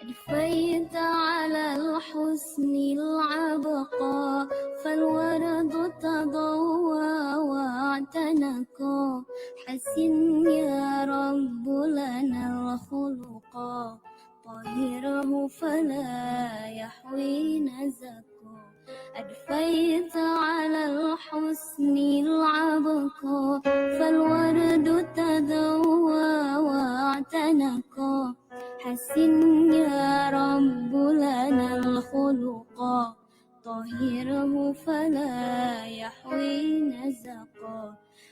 أضفيت على الحسن العبقى فالورد تضوى واعتنقا حسن يا رب لنا الخلقا طهره فلا يحوي نزقا أضفيت على الحسن العبقى فالورد تضوى واعتنقا حسن يا رب لنا الخلقا طهره فلا يحوي نزقا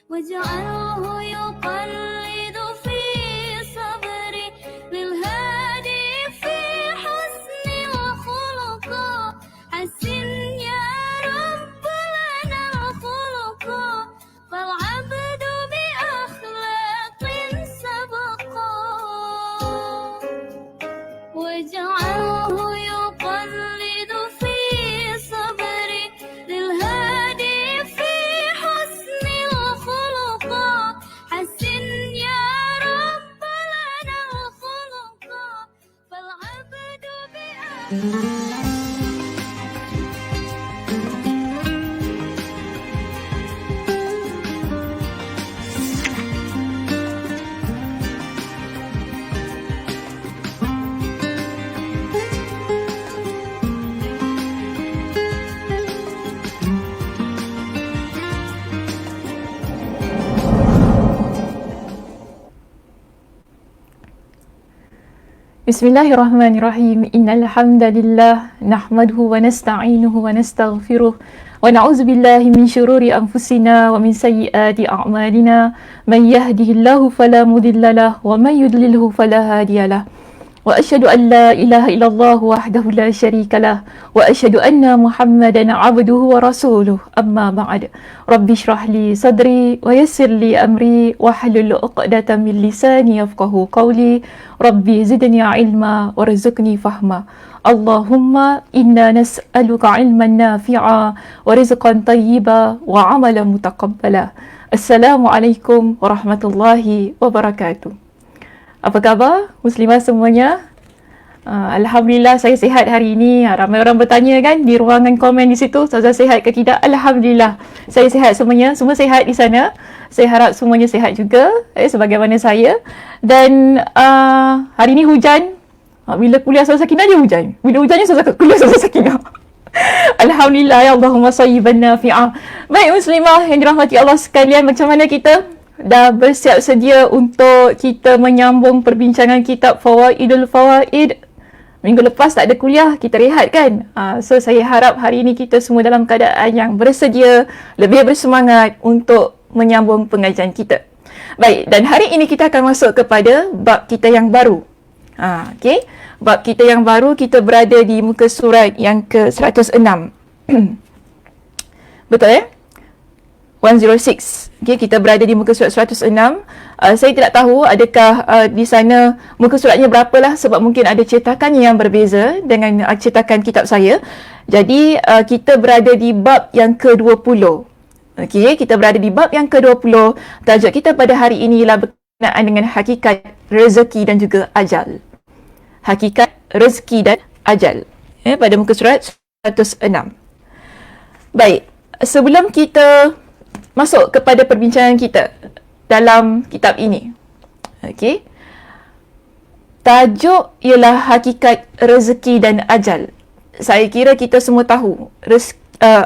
واجعله يقلد في صبري للهادي في حسن وخلقا حسن يا رب لنا الخلقا فالعبد بأخلاق سبقا واجعله يقلد في صبري للهادي في حسن وخلقا حسن يا رب لنا الخلقا فالعبد Bismillahirrahmanirrahim. Innal hamdalillah nahmaduhu wa nasta'inuhu wa nastaghfiruh wa na'udzu billahi min shururi anfusina wa min sayyiati a'malina. Man yahdihillahu fala mudhillalah wa man yudlilhu fala hadiyalah. Wa asyhadu an la ilaha illallah wahdahu la syarikalah wa asyhadu anna Muhammadan 'abduhu wa rasuluh. Amma ba'd. Rabbi shrah li sadri wa yassir li amri wa hlul 'uqdatam min lisani yafqahu qawli. Rabbi zidni 'ilma warzuqni fahma. Allahumma inna nas'aluka 'ilman nafi'a wa rizqan thayyiba wa 'amalan mutaqabbala. Assalamualaikum warahmatullahi wabarakatuh. Apa khabar muslimah semuanya? Alhamdulillah saya sihat hari ini. Ramai orang bertanya kan di ruangan komen di situ, Ustazah sihat ke tidak? Alhamdulillah saya sihat semuanya. Semua sihat di sana. Saya harap semuanya sihat juga sebagaimana saya. Dan hari ini hujan. Bila kuliah Ustazah Sakinah dia hujan. Bila hujannya kuliah Ustazah Sakinah. Alhamdulillah ya Allahumma sayyiban nafi'ah. Baik muslimah yang dirahmati Allah sekalian, macam mana kita? Dah bersiap sedia untuk kita menyambung perbincangan kitab Fawaidul Fawaid. Minggu lepas tak ada kuliah, kita rehat kan? So saya harap hari ini kita semua dalam keadaan yang bersedia, lebih bersemangat untuk menyambung pengajian kita. Baik, dan hari ini kita akan masuk kepada bab kita yang baru. Okay? Bab kita yang baru, kita berada di muka surat yang ke-106. Betul ya? 106. Okay, kita berada di muka surat 106. Saya tidak tahu adakah di sana muka suratnya berapalah, sebab mungkin ada cetakan yang berbeza dengan cetakan kitab saya. Jadi kita berada di bab yang ke-20. Okay, kita berada di bab yang ke-20. Tajuk kita pada hari ini ialah berkenaan dengan hakikat rezeki dan juga ajal. Hakikat rezeki dan ajal. Pada muka surat 106. Baik, sebelum kita masuk kepada perbincangan kita dalam kitab ini. Okey. Tajuk ialah hakikat rezeki dan ajal. Saya kira kita semua tahu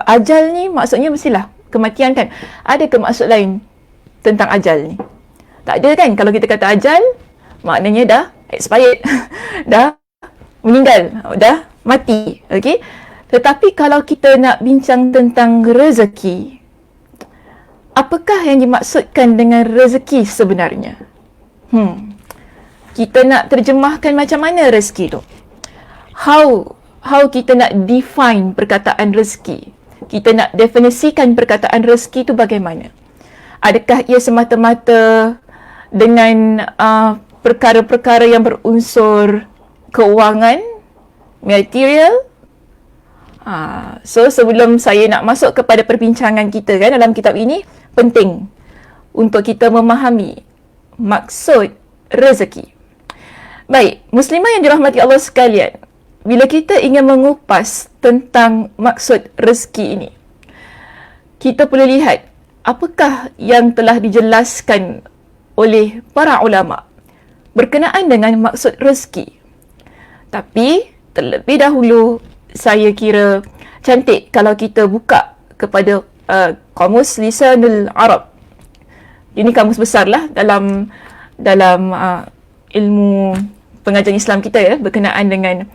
ajal ni maksudnya mestilah kematian kan. Ada ke maksud lain tentang ajal ni? Tak ada kan? Kalau kita kata ajal, maknanya dah expired. Dah meninggal, dah mati. Okey. Tetapi kalau kita nak bincang tentang rezeki, apakah yang dimaksudkan dengan rezeki sebenarnya? kita nak terjemahkan macam mana rezeki tu? How kita nak define perkataan rezeki? Kita nak definisikan perkataan rezeki tu bagaimana? Adakah ia semata-mata dengan perkara-perkara yang berunsur keuangan, material? So sebelum saya nak masuk kepada perbincangan kita kan dalam kitab ini, penting untuk kita memahami maksud rezeki. Baik, muslimah yang dirahmati Allah sekalian, bila kita ingin mengupas tentang maksud rezeki ini, kita perlu lihat apakah yang telah dijelaskan oleh para ulama berkenaan dengan maksud rezeki. Tapi terlebih dahulu, saya kira cantik kalau kita buka kepada Kamus Lisanul Arab. Ini kamus besar lah dalam ilmu pengajian Islam kita ya, berkenaan dengan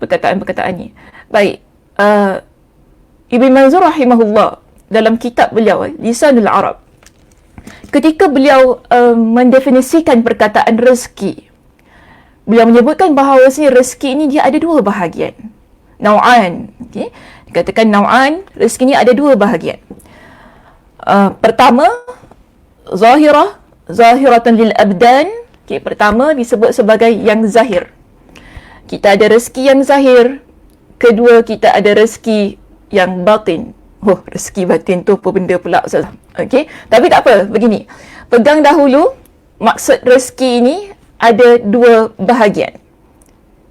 perkataan-perkataan ni. Baik, Ibn Manzur rahimahullah dalam kitab beliau Lisanul Arab, ketika beliau mendefinisikan perkataan rezeki, beliau menyebutkan bahawasanya rezeki ini dia ada dua bahagian. Nau'an. Okay? Dikatakan nau'an, rezeki ini ada dua bahagian. Pertama, zahiratan lil abdan. Okay, pertama disebut sebagai yang zahir. Kita ada rezeki yang zahir. Kedua, kita ada rezeki yang batin. Oh, rezeki batin tu apa benda pula Ustaz? Okay, tapi tak apa, begini. Pegang dahulu, maksud rezeki ini ada dua bahagian.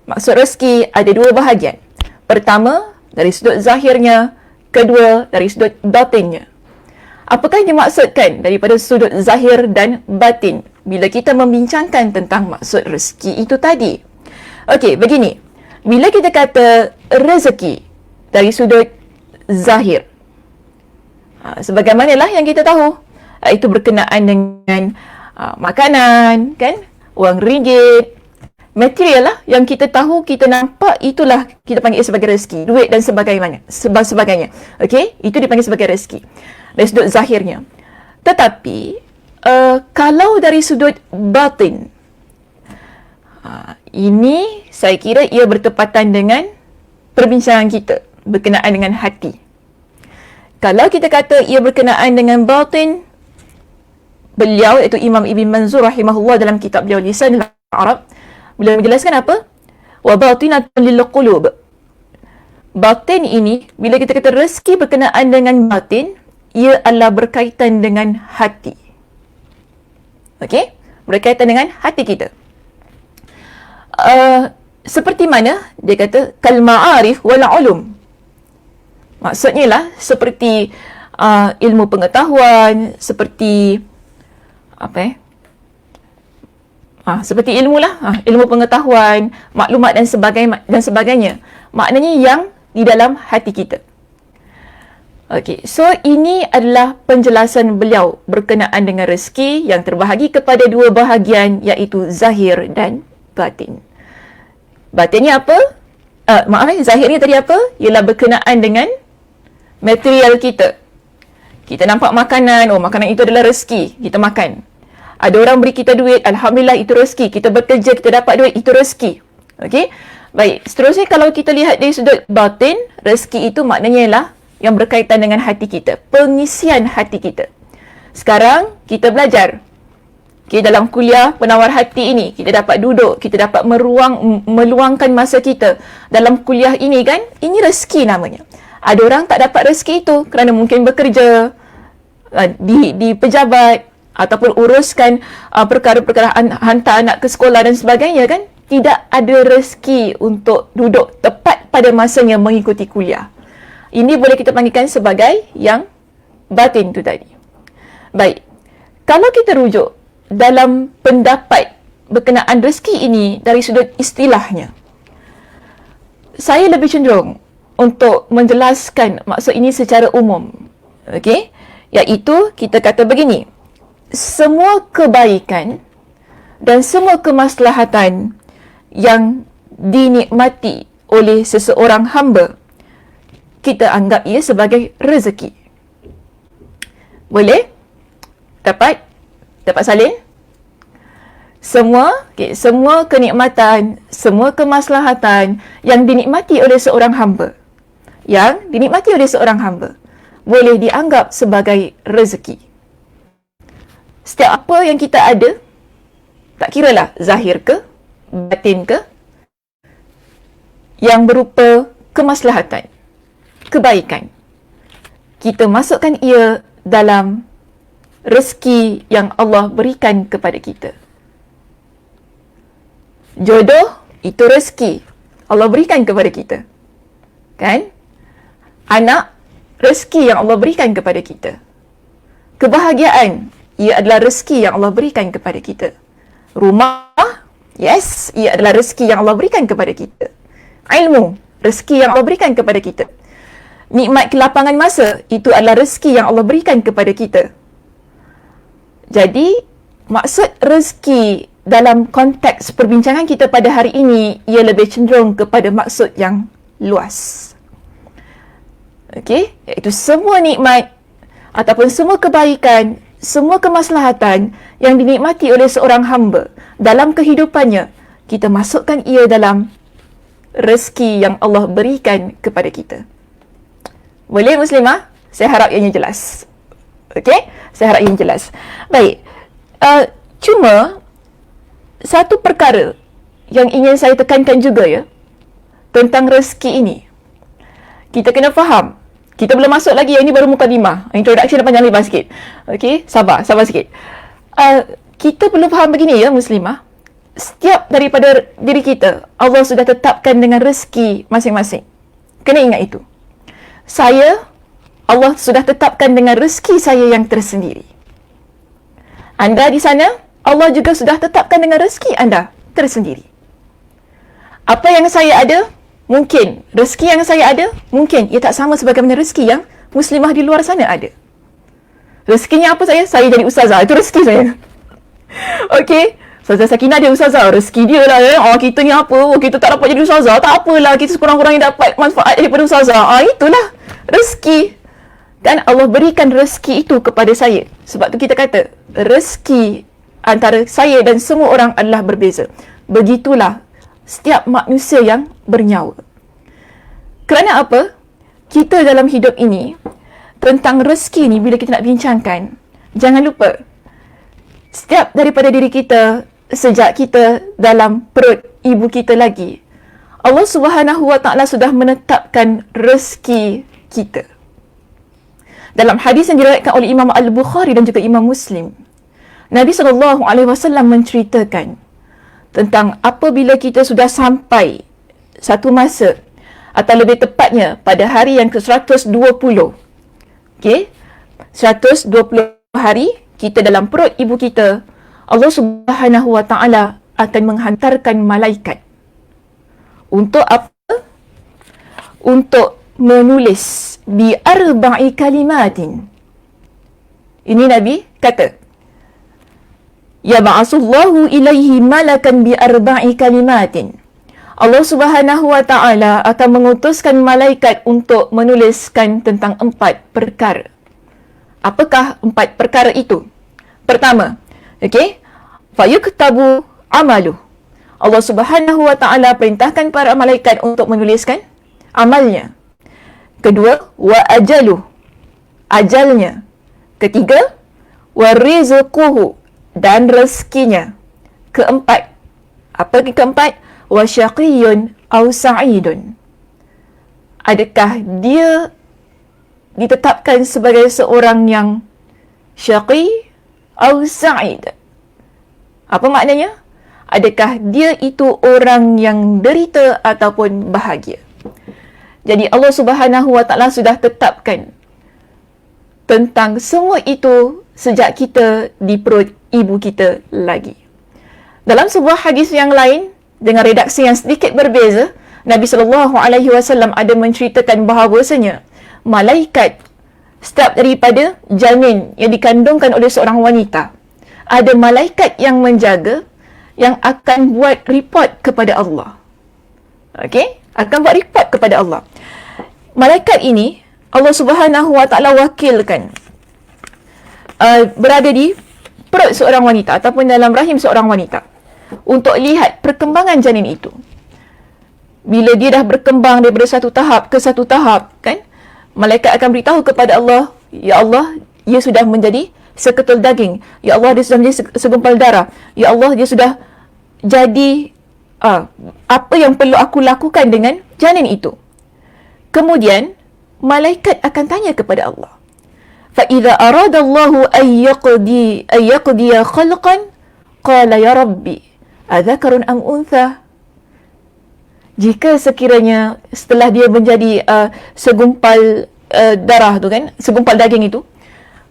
Maksud rezeki ada dua bahagian. Pertama, dari sudut zahirnya. Kedua, dari sudut batinnya. Apakah yang dimaksudkan daripada sudut zahir dan batin bila kita membincangkan tentang maksud rezeki itu tadi? Okey, begini. Bila kita kata rezeki dari sudut zahir, sebagaimanalah yang kita tahu, itu berkenaan dengan makanan, kan? Wang ringgit, material lah yang kita tahu, kita nampak, itulah kita panggil sebagai rezeki. Duit dan sebagainya. Okey, itu dipanggil sebagai rezeki dari sudut zahirnya. Tetapi kalau dari sudut batin, ini saya kira ia bertepatan dengan perbincangan kita berkenaan dengan hati. Kalau kita kata ia berkenaan dengan batin, beliau iaitu Imam Ibn Manzur rahimahullah dalam kitab beliau Lisanul Arab, beliau menjelaskan apa? Wa batinatun lil qulub. Batin ini, bila kita kata rezeki berkenaan dengan batin, ia adalah berkaitan dengan hati. Okey? Berkaitan dengan hati kita. Seperti mana? Dia kata, kal ma'arif wal ulum. Maksudnya lah, seperti ilmu pengetahuan, seperti seperti ilmu lah, ilmu pengetahuan, maklumat dan sebagainya. Maknanya yang di dalam hati kita. Okey, so ini adalah penjelasan beliau berkenaan dengan rezeki yang terbahagi kepada dua bahagian, iaitu zahir dan batin. Batinnya apa? Zahirnya tadi apa? Ialah berkenaan dengan material kita. Kita nampak makanan, makanan itu adalah rezeki, kita makan. Ada orang beri kita duit, alhamdulillah itu rezeki. Kita bekerja, kita dapat duit, itu rezeki. Okey? Baik, seterusnya kalau kita lihat dari sudut batin, rezeki itu maknanya ialah yang berkaitan dengan hati kita, pengisian hati kita. Sekarang kita belajar. Okay, dalam kuliah penawar hati ini, kita dapat duduk, kita dapat meluangkan masa kita dalam kuliah ini kan, ini rezeki namanya. Ada orang tak dapat rezeki itu kerana mungkin bekerja di pejabat ataupun uruskan perkara-perkara hantar anak ke sekolah dan sebagainya kan. Tidak ada rezeki untuk duduk tepat pada masanya mengikuti kuliah. Ini boleh kita panggilkan sebagai yang batin tu tadi. Baik, kalau kita rujuk dalam pendapat berkenaan rezeki ini dari sudut istilahnya, saya lebih cenderung untuk menjelaskan maksud ini secara umum. Okey? Iaitu kita kata begini, semua kebaikan dan semua kemaslahatan yang dinikmati oleh seseorang hamba, kita anggap ia sebagai rezeki. Boleh? Dapat salin? semua kenikmatan, semua kemaslahatan yang dinikmati oleh seorang hamba, boleh dianggap sebagai rezeki. Setiap apa yang kita ada, tak kiralah zahir ke, batin ke, yang berupa kemaslahatan, kebaikan, kita masukkan ia dalam rezeki yang Allah berikan kepada kita. Jodoh, itu rezeki Allah berikan kepada kita. Kan? Anak, rezeki yang Allah berikan kepada kita. Kebahagiaan, ia adalah rezeki yang Allah berikan kepada kita. Rumah, yes, ia adalah rezeki yang Allah berikan kepada kita. Ilmu, rezeki yang Allah berikan kepada kita. Nikmat kelapangan masa, itu adalah rezeki yang Allah berikan kepada kita. Jadi, maksud rezeki dalam konteks perbincangan kita pada hari ini, ia lebih cenderung kepada maksud yang luas. Okey, iaitu semua nikmat ataupun semua kebaikan, semua kemaslahatan yang dinikmati oleh seorang hamba dalam kehidupannya, kita masukkan ia dalam rezeki yang Allah berikan kepada kita. Boleh Muslimah? Saya harap ianya jelas. Okey? Saya harap ianya jelas. Baik. Cuma satu perkara yang ingin saya tekankan juga ya, tentang rezeki ini. Kita kena faham. Kita belum masuk lagi, yang ini baru mukadimah. Introduction dah panjang lebar sikit. Okey, sabar sikit. Kita perlu faham begini ya Muslimah. Setiap daripada diri kita, Allah sudah tetapkan dengan rezeki masing-masing. Kena ingat itu. Allah sudah tetapkan dengan rezeki saya yang tersendiri. Anda di sana, Allah juga sudah tetapkan dengan rezeki anda tersendiri. Apa yang saya ada, mungkin. Rezeki yang saya ada, mungkin. Ia tak sama sebagaimana rezeki yang Muslimah di luar sana ada. Rezekinya apa saya? Saya jadi ustazah. Itu rezeki saya. Okey. Ustazah Sakinah dia ustazah. Rezeki dia lah. Kita ni apa? Kita tak dapat jadi ustazah. Tak apalah. Kita sekurang-kurangnya dapat manfaat daripada ustazah. Itulah rezeki. Dan Allah berikan rezeki itu kepada saya. Sebab tu kita kata, rezeki antara saya dan semua orang adalah berbeza. Begitulah setiap manusia yang bernyawa. Kerana apa? Kita dalam hidup ini, tentang rezeki ni bila kita nak bincangkan, jangan lupa, setiap daripada diri kita, sejak kita dalam perut ibu kita lagi, Allah Subhanahu Wa Taala sudah menetapkan rezeki kita. Dalam hadis yang diriwayatkan oleh Imam Al-Bukhari dan juga Imam Muslim, Nabi SAW menceritakan tentang apabila kita sudah sampai satu masa, atau lebih tepatnya pada hari yang ke-120. Okey? 120 hari kita dalam perut ibu kita, Allah Subhanahu Wa Taala akan menghantarkan malaikat. Untuk apa? Untuk menulis bi arba'i kalimatin. Ini Nabi kata, ya ba'asullahu ilaihi malakan bi arba'i kalimatin. Allah Subhanahu Wa Taala akan mengutuskan malaikat untuk menuliskan tentang 4 perkara. Apakah 4 perkara itu? Pertama, okey, fayuktabu amalu. Allah Subhanahu Wa Taala perintahkan para malaikat untuk menuliskan amalnya. Kedua, wa ajalu, ajalnya. Ketiga, wa rizquhu, dan rezekinya. Keempat, apa keempat? Wa syaqiyyun aw sa'idun. Adakah dia ditetapkan sebagai seorang yang syaqi aw sa'id? Apa maknanya? Adakah dia itu orang yang derita ataupun bahagia? Jadi Allah Subhanahu Wa Taala sudah tetapkan tentang semua itu sejak kita di perut ibu kita lagi. Dalam sebuah hadis yang lain dengan redaksi yang sedikit berbeza, Nabi SAW ada menceritakan bahawasanya malaikat setiap daripada janin yang dikandungkan oleh seorang wanita, ada malaikat yang menjaga, yang akan buat report kepada Allah. Okey? Akan buat report kepada Allah. Malaikat ini Allah Subhanahu Wa Taala wakilkan berada di perut seorang wanita ataupun dalam rahim seorang wanita. untuk lihat perkembangan janin itu. Bila dia dah berkembang daripada satu tahap ke satu tahap, kan? Malaikat akan beritahu kepada Allah, ya Allah, dia sudah menjadi seketul daging. Ya Allah, dia sudah menjadi segumpal darah. Ya Allah, dia sudah jadi apa yang perlu aku lakukan dengan janin itu. Kemudian malaikat akan tanya kepada Allah, fa idza arada Allahu an yaqdi khalqan qala ya rabbi adzakarun am untha. Jika sekiranya setelah dia menjadi segumpal darah tu, kan, segumpal daging itu,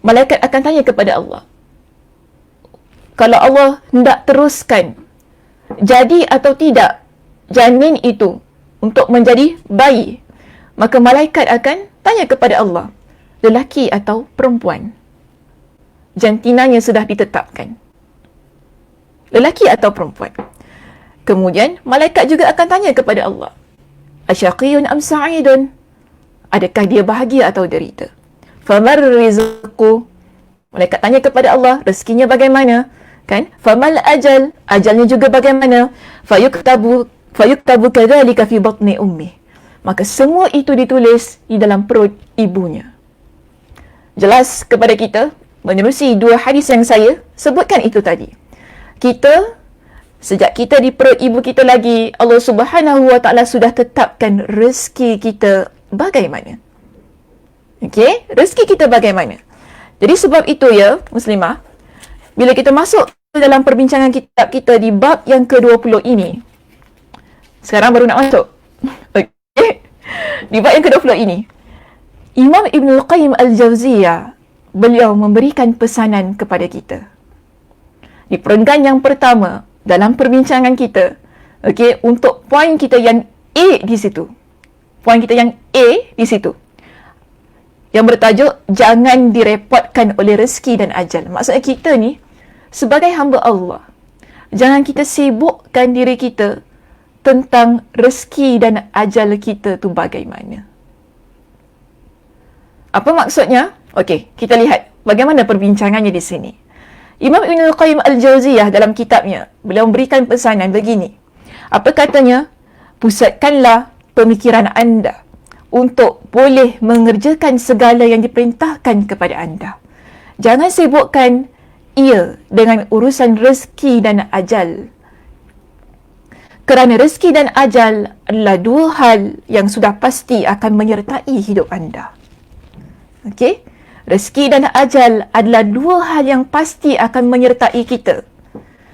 malaikat akan tanya kepada Allah, kalau Allah hendak teruskan jadi atau tidak janin itu untuk menjadi bayi, maka malaikat akan tanya kepada Allah, lelaki atau perempuan. Jantinanya sudah ditetapkan, lelaki atau perempuan. Kemudian malaikat juga akan tanya kepada Allah, asyaqiyun am sa'idun, adakah dia bahagia atau derita. Famar rizqu, malaikat tanya kepada Allah, rezekinya bagaimana, kan? Famal ajal, ajalnya juga bagaimana. Fayuktabu kadzalika fi batni ummi, maka semua itu ditulis di dalam perut ibunya. Jelas kepada kita menerusi dua hadis yang saya sebutkan itu tadi. Sejak kita di perut ibu kita lagi, Allah Subhanahu Wa Taala sudah tetapkan rezeki kita bagaimana. Okey, rezeki kita bagaimana. Jadi sebab itu ya, muslimah, bila kita masuk dalam perbincangan kitab kita di bab yang ke-20 ini, sekarang baru nak masuk. Okey. Di bab yang ke-20 ini, Imam Ibnul Qayyim Al-Jauziyah, beliau memberikan pesanan kepada kita. Di perenggan yang pertama dalam perbincangan kita, okey, untuk poin kita yang A di situ. Poin kita yang A di situ, yang bertajuk jangan direpotkan oleh rezeki dan ajal. Maksudnya kita ni sebagai hamba Allah, jangan kita sibukkan diri kita tentang rezeki dan ajal kita tu bagaimana. Apa maksudnya? Okey, kita lihat bagaimana perbincangannya di sini. Imam Ibnul Qayyim Al-Jauziyah dalam kitabnya, beliau memberikan pesanan begini. Apa katanya? Pusatkanlah pemikiran anda untuk boleh mengerjakan segala yang diperintahkan kepada anda. Jangan sibukkan ia dengan urusan rezeki dan ajal. Kerana rezeki dan ajal adalah dua hal yang sudah pasti akan menyertai hidup anda. Okey? Rezeki dan ajal adalah dua hal yang pasti akan menyertai kita.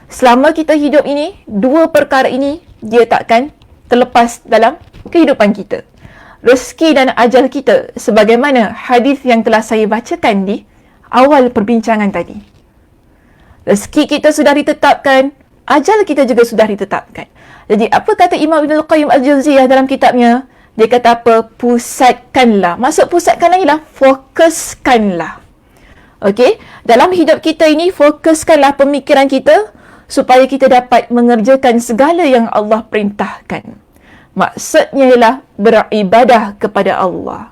Selama kita hidup ini, dua perkara ini dia takkan terlepas dalam kehidupan kita. Rezeki dan ajal kita, sebagaimana hadis yang telah saya bacakan di awal perbincangan tadi. Rezeki kita sudah ditetapkan, ajal kita juga sudah ditetapkan. Jadi apa kata Imam Ibnul Qayyim Al-Jauziyah dalam kitabnya? Dia kata apa? Pusatkanlah. Maksud pusatkanlah ialah fokuskanlah. Okey? Dalam hidup kita ini, fokuskanlah pemikiran kita supaya kita dapat mengerjakan segala yang Allah perintahkan. Maksudnya ialah beribadah kepada Allah.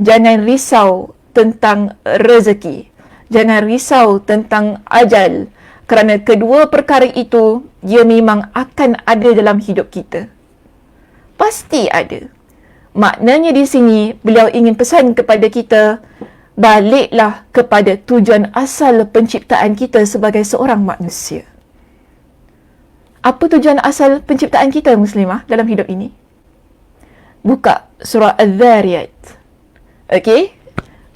Jangan risau tentang rezeki. Jangan risau tentang ajal. Kerana kedua perkara itu, dia memang akan ada dalam hidup kita. Pasti ada. Maknanya di sini, beliau ingin pesan kepada kita, baliklah kepada tujuan asal penciptaan kita sebagai seorang manusia. Apa tujuan asal penciptaan kita, muslimah, dalam hidup ini? Buka surah Al-Dhariyat. Okey?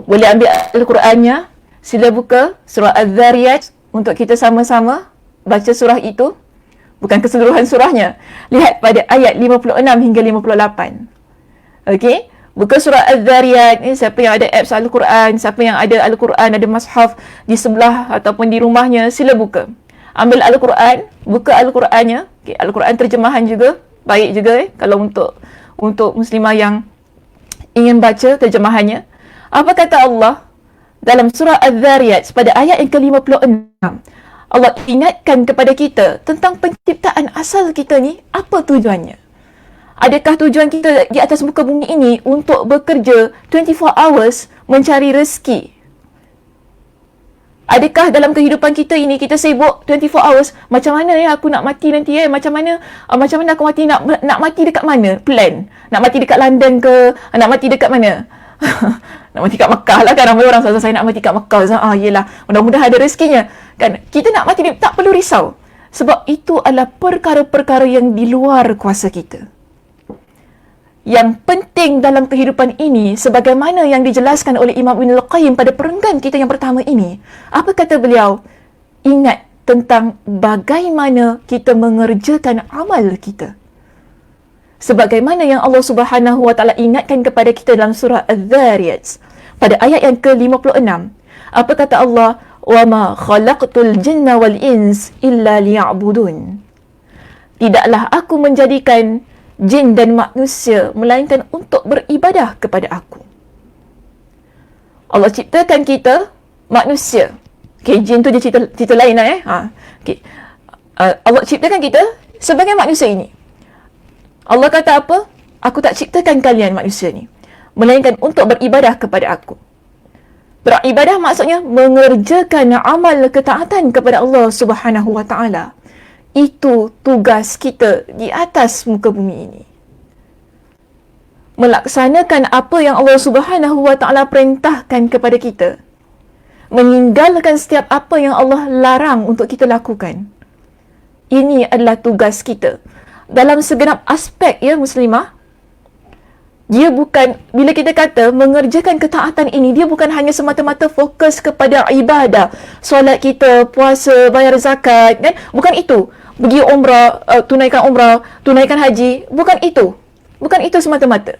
Boleh ambil Al-Qurannya. Sila buka surah Al-Dhariyat untuk kita sama-sama baca surah itu. Bukan keseluruhan surahnya. Lihat pada ayat 56 hingga 58. Okey? Buka surah Al-Dhariyat. Siapa yang ada apps Al-Quran, siapa yang ada Al-Quran, ada mushaf di sebelah ataupun di rumahnya, sila buka. Ambil Al-Quran, buka Al-Qurannya. Okay, Al-Quran terjemahan juga. Baik juga kalau untuk muslimah yang ingin baca terjemahannya. Apa kata Allah dalam surah Al-Dhariyat pada ayat yang ke-56? Allah ingatkan kepada kita tentang penciptaan asal kita ni, apa tujuannya? Adakah tujuan kita di atas muka bumi ini untuk bekerja 24 hours mencari rezeki? Adakah dalam kehidupan kita ini kita sibuk 24 hours, macam mana ya aku nak mati nanti macam mana aku mati, nak mati dekat mana? Plan. Nak mati dekat London ke? Nak mati dekat mana? Nak mati kat Mekah lah kan. Ramai orang saya nak mati kat Mekah. Yelah, mudah-mudahan ada rezekinya. Kan? Kita nak mati, tak perlu risau. Sebab itu adalah perkara-perkara yang di luar kuasa kita. Yang penting dalam kehidupan ini, sebagaimana yang dijelaskan oleh Imam Ibn Al-Qayyim pada perenggan kita yang pertama ini. Apa kata beliau? Ingat tentang bagaimana kita mengerjakan amal kita. Sebagaimana yang Allah Subhanahu Wa Taala ingatkan kepada kita dalam surah Az-Zariyat pada ayat yang ke-56. Apa kata Allah? Wa ma khalaqtul jinna wal ins illa liya'budun. Tidaklah aku menjadikan jin dan manusia melainkan untuk beribadah kepada aku. Allah ciptakan kita manusia. Okay, jin tu dia cerita lain lah Okay. Allah ciptakan kita sebagai manusia ini. Allah kata apa? Aku tak ciptakan kalian manusia ni melainkan untuk beribadah kepada aku. Beribadah maksudnya mengerjakan amal ketaatan kepada Allah Subhanahu Wa Taala. Itu tugas kita di atas muka bumi ini. Melaksanakan apa yang Allah Subhanahu Wa Taala perintahkan kepada kita. Meninggalkan setiap apa yang Allah larang untuk kita lakukan. Ini adalah tugas kita. Dalam segenap aspek muslimah. Dia bukan, bila kita kata mengerjakan ketaatan ini, dia bukan hanya semata-mata fokus kepada ibadah. Solat kita, puasa, bayar zakat, kan? Bukan itu. Pergi umrah, tunaikan haji. Bukan itu. Bukan itu semata-mata.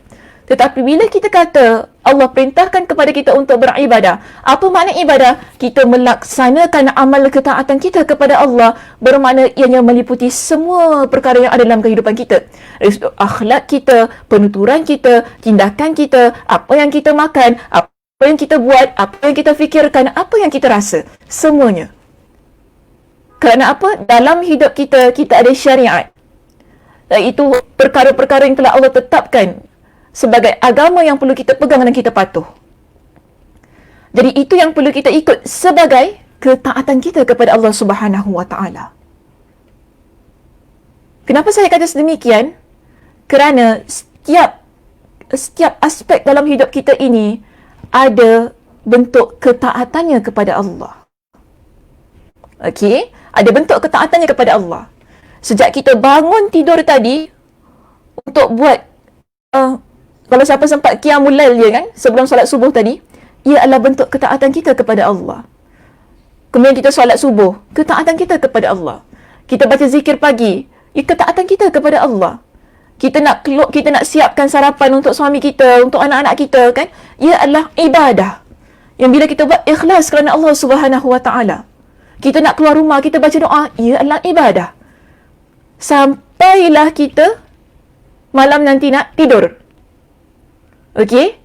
Tetapi bila kita kata Allah perintahkan kepada kita untuk beribadah, apa makna ibadah? Kita melaksanakan amal ketaatan kita kepada Allah, bermakna ianya meliputi semua perkara yang ada dalam kehidupan kita. Akhlak kita, penuturan kita, tindakan kita, apa yang kita makan, apa yang kita buat, apa yang kita fikirkan, apa yang kita rasa. Semuanya. Kerana apa? Dalam hidup kita, kita ada syariat. Iaitu perkara-perkara yang telah Allah tetapkan sebagai agama yang perlu kita pegang dan kita patuh. Jadi itu yang perlu kita ikut sebagai ketaatan kita kepada Allah Subhanahu Wa Taala. Kenapa saya kata sedemikian? Kerana setiap aspek dalam hidup kita ini ada bentuk ketaatannya kepada Allah. Okey, ada bentuk ketaatannya kepada Allah. Sejak kita bangun tidur tadi untuk buat kalau siapa sempat qiyamul lail dia kan, sebelum solat subuh tadi, ia adalah bentuk ketaatan kita kepada Allah. Kemudian kita solat subuh, ketaatan kita kepada Allah. Kita baca zikir pagi, ketaatan kita kepada Allah. Kita nak siapkan sarapan untuk suami kita, untuk anak-anak kita kan, ia adalah ibadah. Yang bila kita buat ikhlas kerana Allah Subhanahu Wa Taala. Kita nak keluar rumah, kita baca doa, ia adalah ibadah. Sampailah kita malam nanti nak tidur. Okey?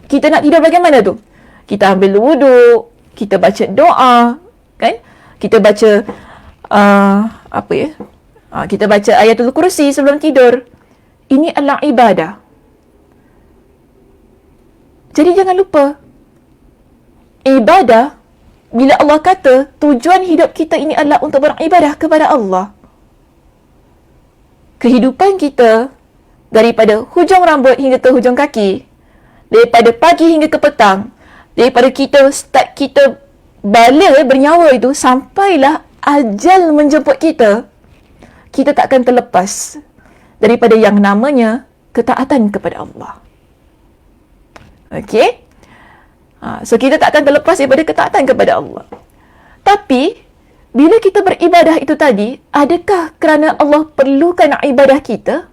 Kita nak tidur bagaimana tu? Kita ambil wuduk, kita baca doa, kan? Kita baca kita baca ayatul kursi sebelum tidur. Ini adalah ibadah. Jadi jangan lupa, ibadah, bila Allah kata tujuan hidup kita ini adalah untuk beribadah kepada Allah. Kehidupan kita daripada hujung rambut hingga ke hujung kaki, daripada pagi hingga ke petang, daripada start kita balik bernyawa itu sampailah ajal menjemput kita, kita tak akan terlepas daripada yang namanya ketaatan kepada Allah. Okey? So kita tak akan terlepas daripada ketaatan kepada Allah. Tapi bila kita beribadah itu tadi, adakah kerana Allah perlukan ibadah kita?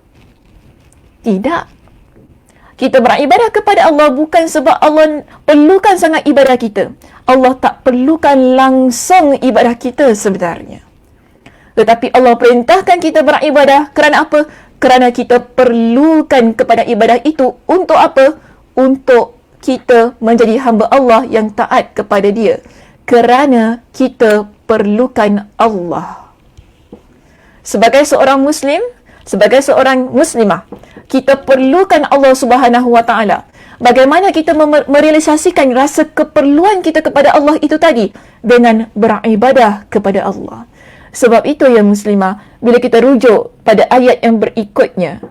Tidak. Kita beribadah kepada Allah bukan sebab Allah perlukan sangat ibadah kita. Allah tak perlukan langsung ibadah kita sebenarnya. Tetapi Allah perintahkan kita beribadah kerana apa? Kerana kita perlukan kepada ibadah itu untuk apa? Untuk kita menjadi hamba Allah yang taat kepada Dia. Kerana kita perlukan Allah. Sebagai seorang Muslim, sebagai seorang Muslimah, kita perlukan Allah Subhanahu Wa Taala. Bagaimana kita merealisasikan rasa keperluan kita kepada Allah itu tadi? Dengan beribadah kepada Allah. Sebab itu ya muslimah, bila kita rujuk pada ayat yang berikutnya,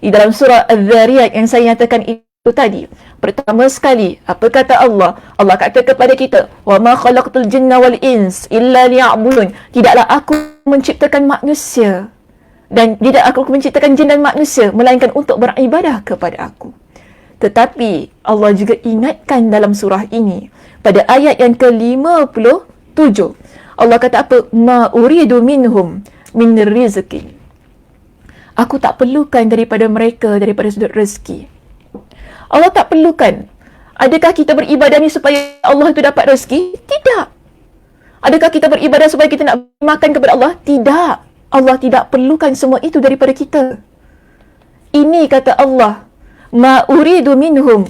di dalam surah Az-Zariyat yang saya nyatakan itu tadi, pertama sekali, apa kata Allah? Allah kata kepada kita, وَمَا خَلَقْتُ الْجِنَّ وَالْإِنسِ إِلَّا لِيَعْبُدُونَ. Tidaklah aku menciptakan manusia, dan tidak aku menciptakan jin dan manusia, melainkan untuk beribadah kepada aku. Tetapi Allah juga ingatkan dalam surah ini pada ayat yang ke-57. Allah kata apa? Ma uridu minhum min rizqin. Aku tak perlukan daripada mereka daripada sudut rezeki. Allah tak perlukan. Adakah kita beribadah ni supaya Allah itu dapat rezeki? Tidak. Adakah kita beribadah supaya kita nak makan kepada Allah? Tidak. Allah tidak perlukan semua itu daripada kita. Ini kata Allah, ma uridu minhum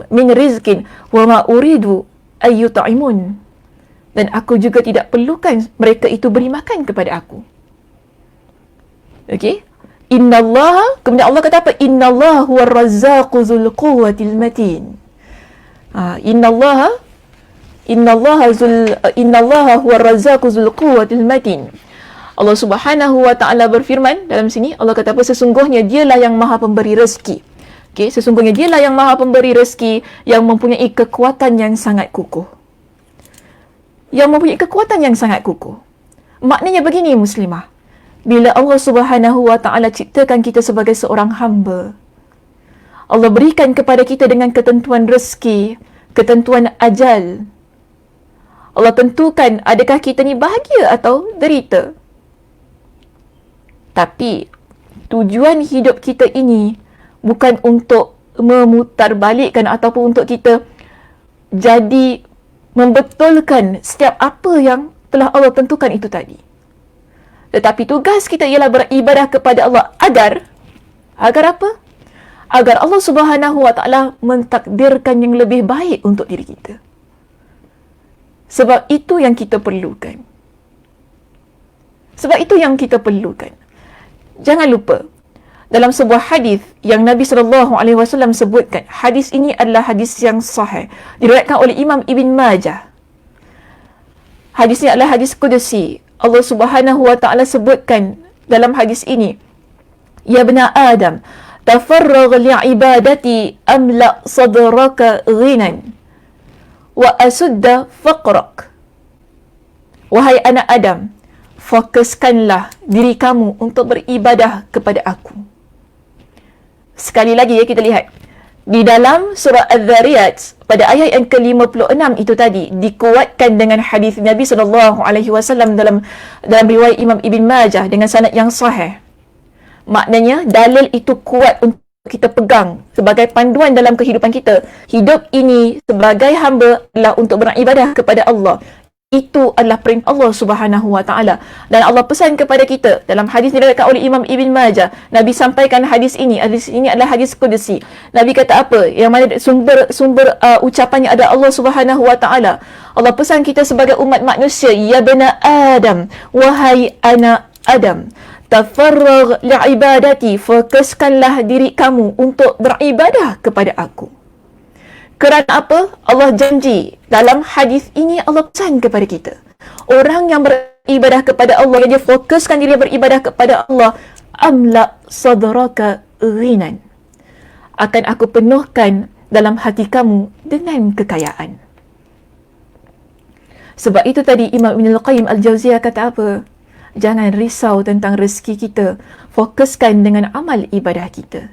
min rizqin wa ma uridu ayyut'imun. Dan aku juga tidak perlukan mereka itu beri makan kepada aku. Okey? Innallaha, kemudian Allah kata apa? Innallaha huwar razzaqu dzul quwwatil matin. Innallaha huwar razzaqu dzul quwwatil matin. Allah Subhanahu wa taala berfirman dalam sini, Allah kata apa? Sesungguhnya dialah yang Maha Pemberi rezeki. Okey, sesungguhnya dialah yang Maha Pemberi rezeki yang mempunyai kekuatan yang sangat kukuh. Yang mempunyai kekuatan yang sangat kukuh. Maknanya begini muslimah. Bila Allah Subhanahu wa taala ciptakan kita sebagai seorang hamba, Allah berikan kepada kita dengan ketentuan rezeki, ketentuan ajal. Allah tentukan adakah kita ni bahagia atau derita. Tapi tujuan hidup kita ini bukan untuk memutarbalikkan ataupun untuk kita jadi membetulkan setiap apa yang telah Allah tentukan itu tadi. Tetapi tugas kita ialah beribadah kepada Allah agar apa? Agar Allah Subhanahu wa taala mentakdirkan yang lebih baik untuk diri kita. Sebab itu yang kita perlukan. Sebab itu yang kita perlukan. Jangan lupa, dalam sebuah hadis yang Nabi SAW sebutkan, hadis ini adalah hadis yang sahih, diriwayatkan oleh Imam Ibn Majah. Hadis ini adalah hadis Qudsi. Allah Subhanahu wa taala sebutkan dalam hadis ini, Ya bna Adam, tafarragh li'ibadati amla sadraka ghinan wa asudda faqrak. Wahai anak Adam, fokuskanlah diri kamu untuk beribadah kepada aku. Sekali lagi ya, kita lihat. Di dalam surah Az-Zariyat, pada ayat yang ke-56 itu tadi, dikuatkan dengan hadis Nabi SAW dalam riwayat Imam Ibn Majah dengan sanad yang sahih. Maknanya, dalil itu kuat untuk kita pegang sebagai panduan dalam kehidupan kita. Hidup ini sebagai hamba adalah untuk beribadah kepada Allah. Itu adalah perintah Allah Subhanahu wa taala. Dan Allah pesan kepada kita dalam hadis diriwayatkan oleh Imam Ibn Majah. Nabi sampaikan hadis ini. Hadis ini adalah hadis Qudsi. Nabi kata apa? Yang mana sumber ucapannya ada Allah Subhanahu wa taala. Allah pesan kita sebagai umat manusia, ya bena Adam, wahai anak Adam, tafarragh li'ibadati, fokuskanlah diri kamu untuk beribadah kepada aku. Kerana apa? Allah janji dalam hadis ini, Allah pesan kepada kita, orang yang beribadah kepada Allah, yang dia fokuskan diri beribadah kepada Allah, amla sadraka ghinan, akan aku penuhkan dalam hati kamu dengan kekayaan. Sebab itu tadi Imam Ibn Al-Qayyim Al-Jauziyah kata apa? Jangan risau tentang rezeki kita, fokuskan dengan amal ibadah kita.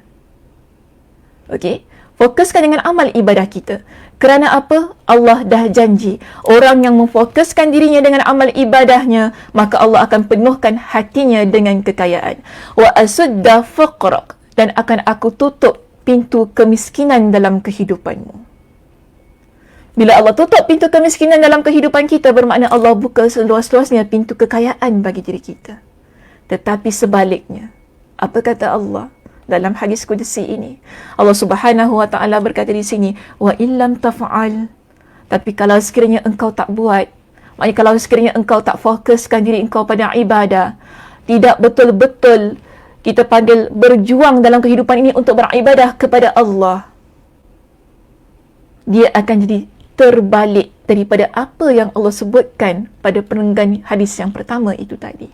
Okey? Fokuskan dengan amal ibadah kita. Kerana apa? Allah dah janji, orang yang memfokuskan dirinya dengan amal ibadahnya, maka Allah akan penuhkan hatinya dengan kekayaan. Wa asudda faqrak, dan akan aku tutup pintu kemiskinan dalam kehidupanmu. Bila Allah tutup pintu kemiskinan dalam kehidupan kita, bermakna Allah buka seluas-luasnya pintu kekayaan bagi diri kita. Tetapi sebaliknya, apa kata Allah dalam hadis Qudsi ini? Allah Subhanahu wa taala berkata di sini, wa illam taf'al, tapi kalau sekiranya engkau tak buat, maknanya kalau sekiranya engkau tak fokuskan diri engkau pada ibadah, tidak betul-betul kita panggil berjuang dalam kehidupan ini untuk beribadah kepada Allah, dia akan jadi terbalik daripada apa yang Allah sebutkan pada perenggan hadis yang pertama itu tadi.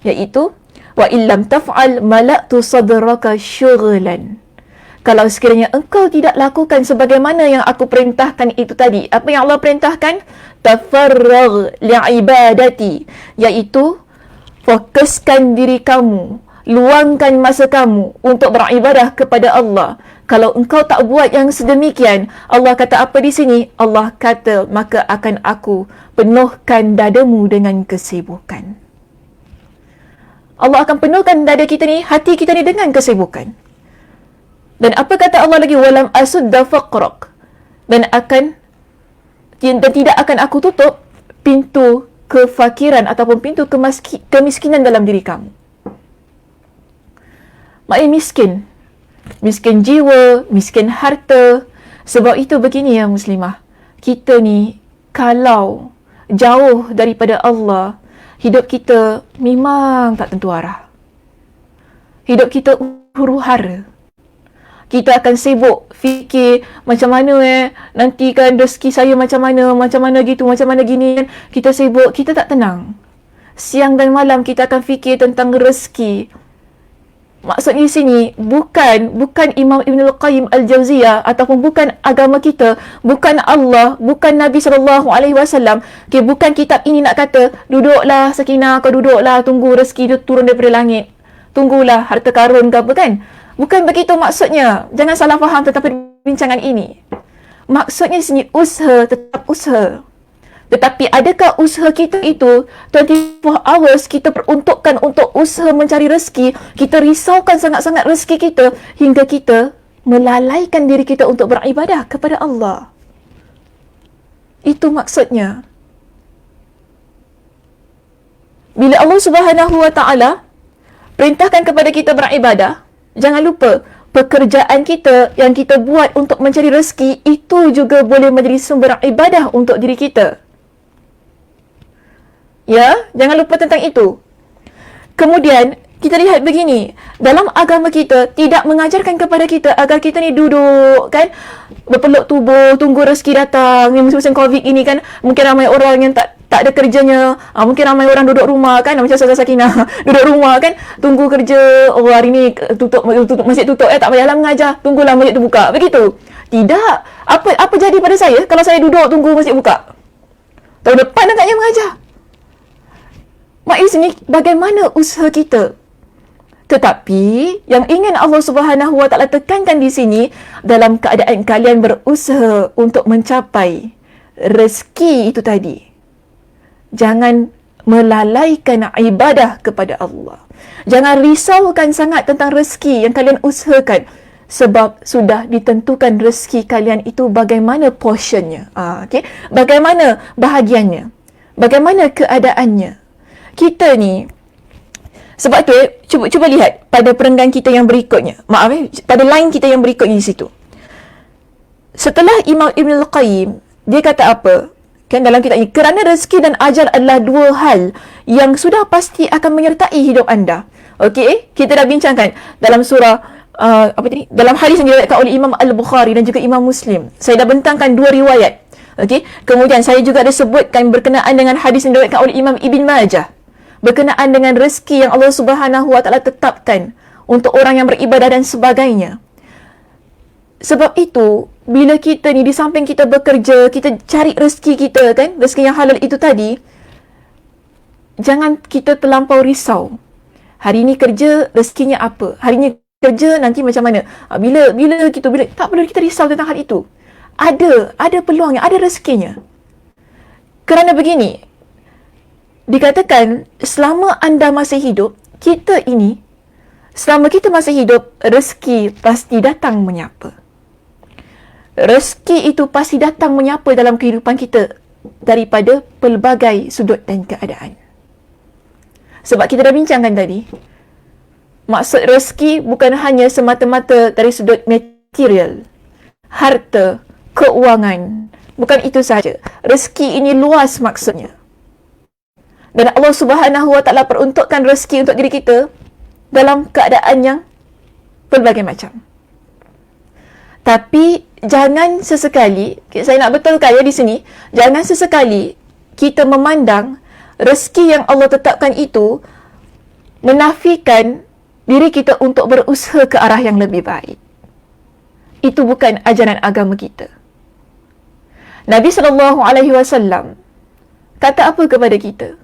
Iaitu, wa illam taf'al mala'tu sadraka syughlan. Kalau sekiranya engkau tidak lakukan sebagaimana yang aku perintahkan itu tadi. Apa yang Allah perintahkan? Tafarragh li'ibadati. Iaitu, fokuskan diri kamu, luangkan masa kamu untuk beribadah kepada Allah. Kalau engkau tak buat yang sedemikian, Allah kata apa di sini? Allah kata, maka akan aku penuhkan dadamu dengan kesibukan. Allah akan penuhkan dada kita ni, hati kita ni dengan kesibukan. Dan apa kata Allah lagi? Walam asudda faqrak. Dan tidak akan aku tutup pintu kefakiran ataupun pintu kemiskinan dalam diri kamu. Maknanya miskin. Miskin jiwa, miskin harta. Sebab itu begini ya muslimah. Kita ni kalau jauh daripada Allah, hidup kita memang tak tentu arah. Hidup kita huru-hara. Kita akan sibuk fikir macam mana nanti kan rezeki saya macam mana gitu, macam mana gini kan. Kita sibuk, kita tak tenang. Siang dan malam kita akan fikir tentang rezeki. Maksudnya di sini bukan Imam Ibn Al-Qayyim Al-Jawziyah ataupun bukan agama kita, bukan Allah, bukan Nabi SAW. Okay, bukan kitab ini nak kata, duduklah Sakinah, kau duduklah, tunggu rezeki tu turun daripada langit. Tunggulah harta karun ke apa kan. Bukan begitu maksudnya. Jangan salah faham tetapi perbincangan ini. Maksudnya di sini usaha, tetap usaha. Tetapi adakah usaha kita itu 24 hours kita peruntukkan untuk usaha mencari rezeki? Kita risaukan sangat-sangat rezeki kita hingga kita melalaikan diri kita untuk beribadah kepada Allah. Itu maksudnya. Bila Allah Subhanahu Wa Taala perintahkan kepada kita beribadah, jangan lupa pekerjaan kita yang kita buat untuk mencari rezeki itu juga boleh menjadi sumber ibadah untuk diri kita. Ya, jangan lupa tentang itu. Kemudian, kita lihat begini. Dalam agama kita, tidak mengajarkan kepada kita agar kita ni duduk, kan? Berpeluk tubuh, tunggu rezeki datang. Musim-musim COVID ini kan, mungkin ramai orang yang tak ada kerjanya. Mungkin ramai orang duduk rumah, kan? Macam Ustazah Sakinah. Duduk rumah, kan? Tunggu kerja. Oh, hari ni tutup masjid tutup. Tak payahlah mengajar. Tunggulah masjid tu buka. Begitu. Tidak. Apa jadi pada saya kalau saya duduk tunggu masjid buka? Tahun depan agaknya mengajar. Maksud sini, bagaimana usaha kita? Tetapi, yang ingin Allah Subhanahu Wa Taala tekankan di sini, dalam keadaan kalian berusaha untuk mencapai rezeki itu tadi, jangan melalaikan ibadah kepada Allah. Jangan risaukan sangat tentang rezeki yang kalian usahakan. Sebab sudah ditentukan rezeki kalian itu bagaimana portionnya. Okay? Bagaimana bahagiannya. Bagaimana keadaannya. Kita ni, sebab tu cuba lihat pada perenggan kita yang berikutnya. Pada line kita yang berikutnya di situ. Setelah Imam Ibn Al-Qayyim, dia kata apa? Kan dalam kitab ini, kerana rezeki dan ajal adalah dua hal yang sudah pasti akan menyertai hidup anda. Okey, kita dah bincangkan dalam surah dalam hadis yang diriwayatkan oleh Imam Al-Bukhari dan juga Imam Muslim. Saya dah bentangkan dua riwayat. Okey, kemudian saya juga ada sebutkan berkenaan dengan hadis yang diriwayatkan oleh Imam Ibn Majah. Berkenaan dengan rezeki yang Allah Subhanahu Wa Taala tetapkan untuk orang yang beribadah dan sebagainya. Sebab itu, bila kita ni di samping kita bekerja, kita cari rezeki kita kan, rezeki yang halal itu tadi, jangan kita terlampau risau. Hari ni kerja, rezekinya apa? Hari ni kerja, nanti macam mana? Bila tak perlu kita risau tentang hal itu. Ada peluangnya, ada rezekinya. Kerana begini, dikatakan selama anda masih hidup, selama kita masih hidup, rezeki pasti datang menyapa. Rezeki itu pasti datang menyapa dalam kehidupan kita daripada pelbagai sudut dan keadaan. Sebab kita dah bincangkan tadi, maksud rezeki bukan hanya semata-mata dari sudut material, harta, keuangan. Bukan itu sahaja. Rezeki ini luas maksudnya. Dan Allah Subhanahu Wa Taala peruntukkan rezeki untuk diri kita dalam keadaan yang pelbagai macam. Tapi jangan sesekali, saya nak betulkan ya di sini, jangan sesekali kita memandang rezeki yang Allah tetapkan itu menafikan diri kita untuk berusaha ke arah yang lebih baik. Itu bukan ajaran agama kita. Nabi SAW kata apa kepada kita?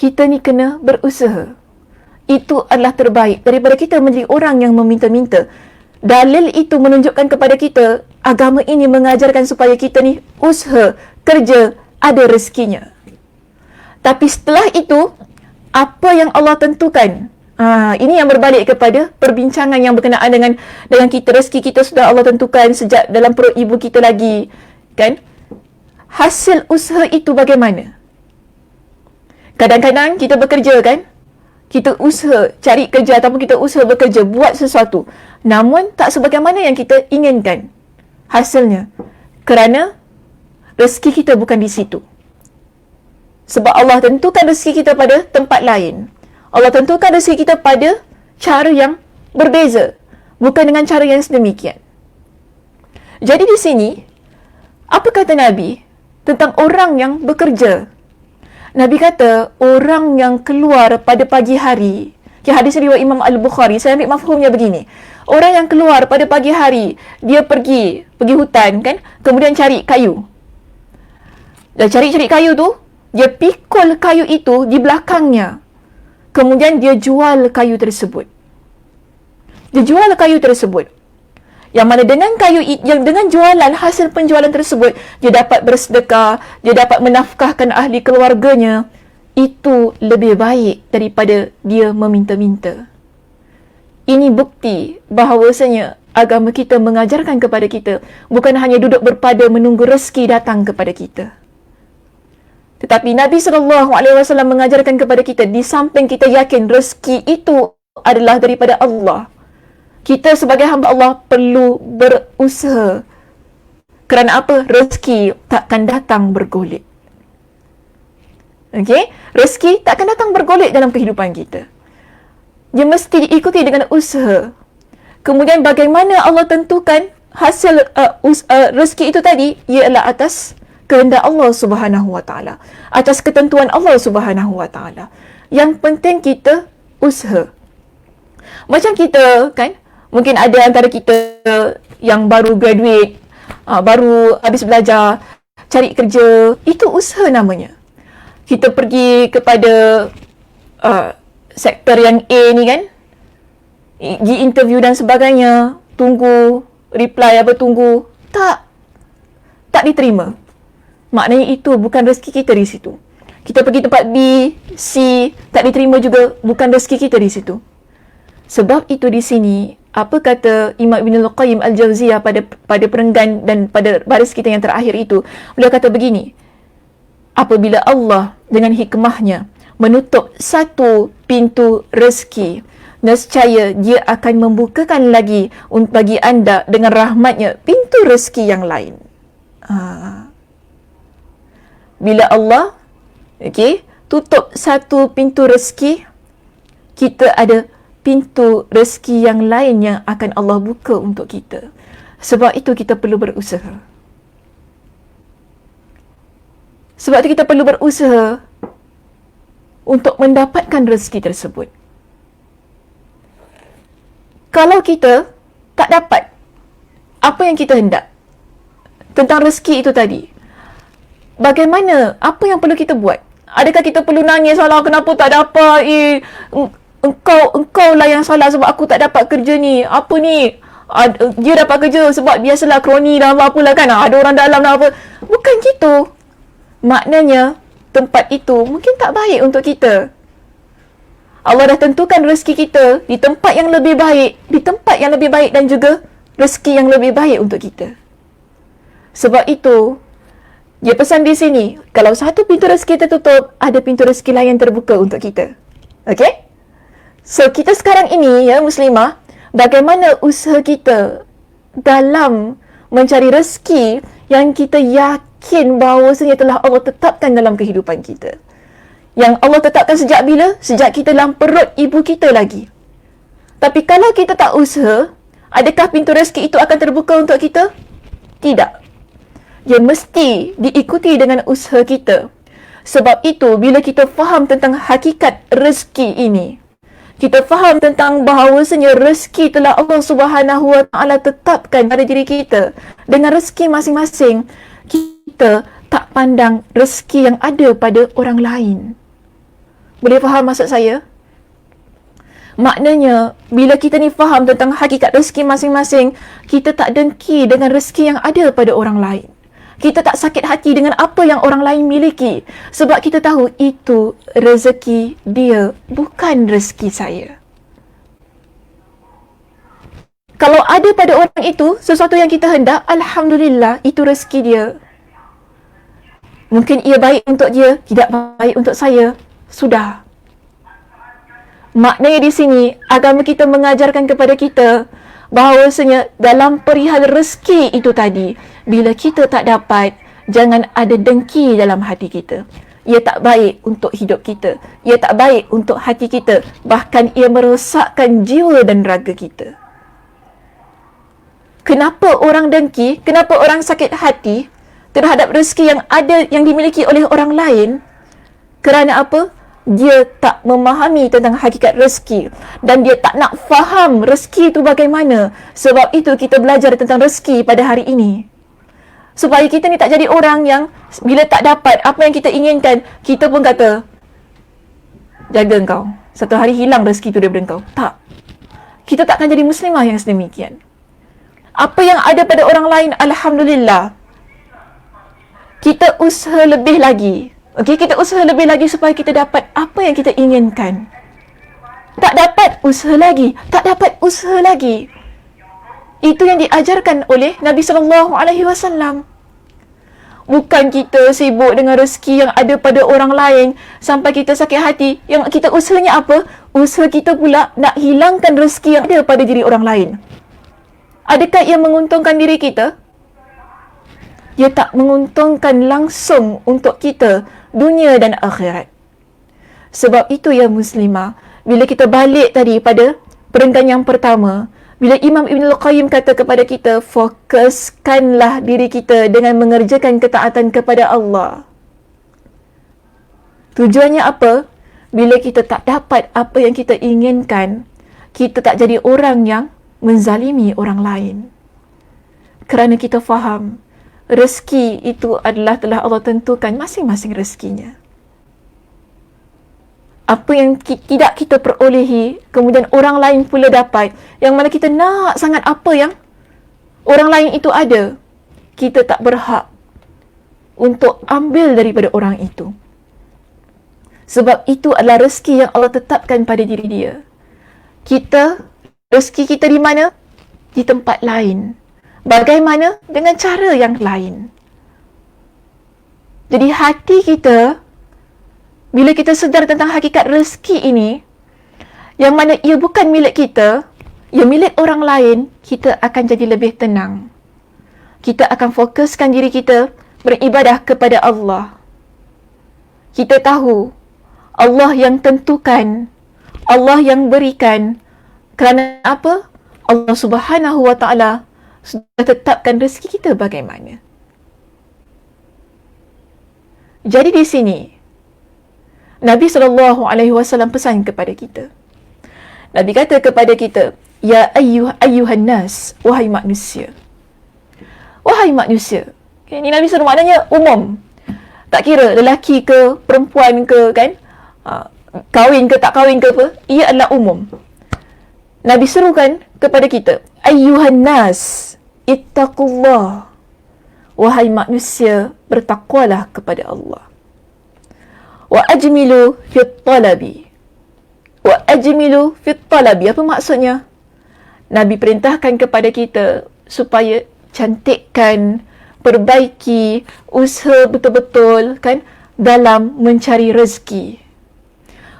Kita ni kena berusaha. Itu adalah terbaik daripada kita menjadi orang yang meminta-minta. Dalil itu menunjukkan kepada kita agama ini mengajarkan supaya kita ni usaha, kerja, ada rezekinya. Tapi setelah itu, apa yang Allah tentukan? Ini yang berbalik kepada perbincangan yang berkenaan dengan kita. Rezeki kita sudah Allah tentukan sejak dalam perut ibu kita lagi, kan? Hasil usaha itu bagaimana? Kadang-kadang kita bekerja, kan? Kita usaha cari kerja ataupun kita usaha bekerja, buat sesuatu. Namun tak sebagaimana yang kita inginkan hasilnya. Kerana rezeki kita bukan di situ. Sebab Allah tentukan rezeki kita pada tempat lain. Allah tentukan rezeki kita pada cara yang berbeza. Bukan dengan cara yang sedemikian. Jadi di sini, apa kata Nabi tentang orang yang bekerja? Nabi kata, orang yang keluar pada pagi hari. Hadis riwayat Imam Al-Bukhari. Saya ambil mafhumnya begini. Orang yang keluar pada pagi hari, dia pergi hutan, kan? Kemudian cari kayu. Dan cari kayu tu, dia pikul kayu itu di belakangnya. Kemudian dia jual kayu tersebut. Yang mana dengan jualan, hasil penjualan tersebut, dia dapat bersedekah, dia dapat menafkahkan ahli keluarganya. Itu lebih baik daripada dia meminta-minta. Ini bukti bahawasanya agama kita mengajarkan kepada kita bukan hanya duduk berpada menunggu rezeki datang kepada kita. Tetapi Nabi SAW mengajarkan kepada kita, di samping kita yakin rezeki itu adalah daripada Allah, kita sebagai hamba Allah perlu berusaha. Kerana apa? Rezeki takkan datang bergolek. Okey? Rezeki takkan datang bergolek dalam kehidupan kita. Dia mesti diikuti dengan usaha. Kemudian bagaimana Allah tentukan hasil rezeki itu tadi? Ialah atas kehendak Allah Subhanahu Wa Taala, atas ketentuan Allah Subhanahu Wa Taala. Yang penting kita usaha. Macam kita, kan? Mungkin ada antara kita yang baru graduate, baru habis belajar, cari kerja. Itu usaha namanya. Kita pergi kepada sektor yang A ni, kan, pergi interview dan sebagainya, tunggu reply tunggu, tak diterima. Maknanya itu bukan rezeki kita di situ. Kita pergi tempat B, C, tak diterima juga, bukan rezeki kita di situ. Sebab itu di sini, apa kata Imam Ibn Al-Qayyim Al-Jawziyah pada perenggan dan pada baris kita yang terakhir itu, beliau kata begini, apabila Allah dengan hikmahnya menutup satu pintu rezeki, nescaya dia akan membukakan lagi bagi anda dengan rahmatnya pintu rezeki yang lain. Bila Allah tutup satu pintu rezeki, kita ada pintu rezeki yang lain yang akan Allah buka untuk kita. Sebab itu kita perlu berusaha. Sebab itu kita perlu berusaha untuk mendapatkan rezeki tersebut. Kalau kita tak dapat apa yang kita hendak tentang rezeki itu tadi, bagaimana? Apa yang perlu kita buat? Adakah kita perlu nangis, salah kenapa tak dapat? Engkau lah yang salah sebab aku tak dapat kerja ni. Apa ni? Dia dapat kerja sebab biasalah kroni dah apalah, kan? Ada orang dalam dah apa. Bukan gitu. Maknanya tempat itu mungkin tak baik untuk kita. Allah dah tentukan rezeki kita di tempat yang lebih baik, dan juga rezeki yang lebih baik untuk kita. Sebab itu dia pesan di sini, kalau satu pintu rezeki tertutup, ada pintu rezeki lain yang terbuka untuk kita. Okey? So, kita sekarang ini, ya muslimah, bagaimana usaha kita dalam mencari rezeki yang kita yakin bahawasanya telah Allah tetapkan dalam kehidupan kita. Yang Allah tetapkan sejak bila? Sejak kita dalam perut ibu kita lagi. Tapi kalau kita tak usaha, Adakah pintu rezeki itu akan terbuka untuk kita? Tidak. Dia mesti diikuti dengan usaha kita. Sebab itu, bila kita faham tentang hakikat rezeki ini, kita faham tentang bahawasanya rezeki telah Allah Subhanahu Wa Taala tetapkan pada diri kita. Dengan rezeki masing-masing, kita tak pandang rezeki yang ada pada orang lain. Boleh faham maksud saya? Maknanya, bila kita ni faham tentang hakikat rezeki masing-masing, kita tak dengki dengan rezeki yang ada pada orang lain. Kita tak sakit hati dengan apa yang orang lain miliki. Sebab kita tahu itu rezeki dia, bukan rezeki saya. Kalau ada pada orang itu sesuatu yang kita hendak, Alhamdulillah, itu rezeki dia. Mungkin ia baik untuk dia, tidak baik untuk saya. Sudah. Maknanya di sini, agama kita mengajarkan kepada kita bahawasanya dalam perihal rezeki itu tadi, bila kita tak dapat, jangan ada dengki dalam hati kita. Ia tak baik untuk hidup kita. Ia tak baik untuk hati kita. Bahkan ia merosakkan jiwa dan raga kita. Kenapa orang dengki? Kenapa orang sakit hati terhadap rezeki yang ada, yang dimiliki oleh orang lain? Kerana apa? Dia tak memahami tentang hakikat rezeki dan dia tak nak faham rezeki itu bagaimana. Sebab itu kita belajar tentang rezeki pada hari ini. Supaya kita ni tak jadi orang yang bila tak dapat apa yang kita inginkan, kita pun kata, jaga engkau, satu hari hilang rezeki itu daripada engkau. Tak. Kita takkan jadi muslimah yang sedemikian. Apa yang ada pada orang lain, Alhamdulillah, kita usaha lebih lagi. Okey, kita usaha lebih lagi supaya kita dapat apa yang kita inginkan. Tak dapat, usaha lagi. Tak dapat, usaha lagi. Itu yang diajarkan oleh Nabi SAW. Bukan kita sibuk dengan rezeki yang ada pada orang lain sampai kita sakit hati. Yang kita usahanya apa? Usaha kita pula nak hilangkan rezeki yang ada pada diri orang lain. Adakah ia menguntungkan diri kita? Ia tak menguntungkan langsung untuk kita dunia dan akhirat. Sebab itu ya muslimah, bila kita balik tadi pada perenggan yang pertama, bila Imam Ibn Al-Qayyim kata kepada kita, fokuskanlah diri kita dengan mengerjakan ketaatan kepada Allah. Tujuannya apa? Bila kita tak dapat apa yang kita inginkan, kita tak jadi orang yang menzalimi orang lain. Kerana kita faham, rezeki itu adalah telah Allah tentukan masing-masing rezekinya. Apa yang tidak kita perolehi, kemudian orang lain pula dapat, yang mana kita nak sangat apa yang orang lain itu ada, kita tak berhak untuk ambil daripada orang itu. Sebab itu adalah rezeki yang Allah tetapkan pada diri dia. Rezeki kita di mana? Di tempat lain. Bagaimana? Dengan cara yang lain. Jadi hati kita, bila kita sedar tentang hakikat rezeki ini, yang mana ia bukan milik kita, ia milik orang lain, kita akan jadi lebih tenang. Kita akan fokuskan diri kita beribadah kepada Allah. Kita tahu, Allah yang tentukan, Allah yang berikan. Kerana apa? Allah Subhanahu Wa Taala sudah tetapkan rezeki kita bagaimana. Jadi di sini Nabi SAW pesan kepada kita. Nabi kata kepada kita, ya ayyuhan nas, wahai manusia. Wahai manusia. Okay, ini Nabi SAW maknanya umum. Tak kira lelaki ke, perempuan ke, kan? Kahwin ke tak kahwin ke apa, ia adalah umum. Nabi serukan kepada kita, ayyuhan nas, ittaqullah. Wahai manusia, bertakwalah kepada Allah. Wa ajmilu fit talabi. Wa ajmilu fit talabi. Apa maksudnya? Nabi perintahkan kepada kita supaya cantikkan, perbaiki, usaha betul-betul kan dalam mencari rezeki.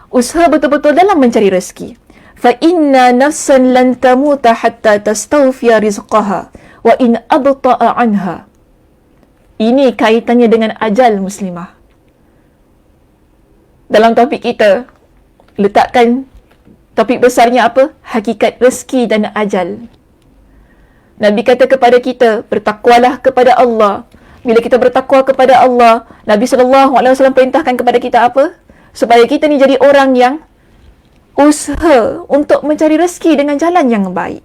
Usaha betul-betul dalam mencari rezeki. Fa inna nafsan lan tamuta hatta tastawfiya rizqaha wa in abta'a anha. Ini kaitannya dengan ajal muslimah. Dalam topik kita, letakkan topik besarnya apa? Hakikat rezeki dan ajal. Nabi kata kepada kita, bertakwalah kepada Allah. Bila kita bertakwa kepada Allah, Nabi SAW perintahkan kepada kita apa? Supaya kita ni jadi orang yang usaha untuk mencari rezeki dengan jalan yang baik.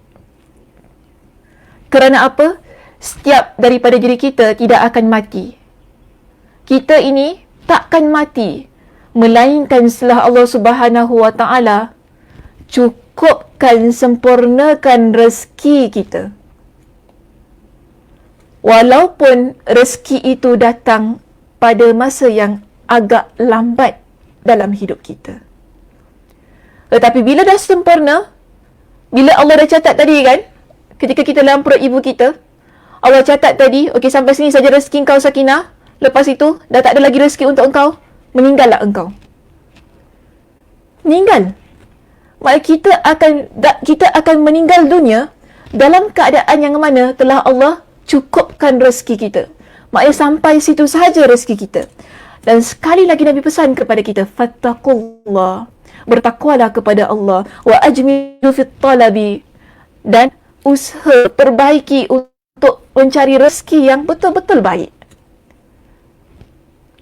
Kerana apa? Setiap daripada diri kita tidak akan mati. Kita ini takkan mati, melainkan setelah Allah Subhanahu Wa Taala cukupkan, sempurnakan rezeki kita. Walaupun rezeki itu datang pada masa yang agak lambat dalam hidup kita. Tetapi bila dah sempurna, bila Allah dah catat tadi kan, ketika kita dalam perut ibu kita, Allah catat tadi, okey sampai sini saja rezeki engkau Sakinah, lepas itu dah tak ada lagi rezeki untuk engkau, meninggallah engkau. Meninggal. Maksudnya kita akan meninggal dunia dalam keadaan yang mana telah Allah cukupkan rezeki kita. Maksudnya sampai situ sahaja rezeki kita. Dan sekali lagi Nabi pesan kepada kita, fattaqullah, bertakwalah kepada Allah, wa ajmilu fit talabi, dan usaha perbaiki untuk mencari rezeki yang betul-betul baik.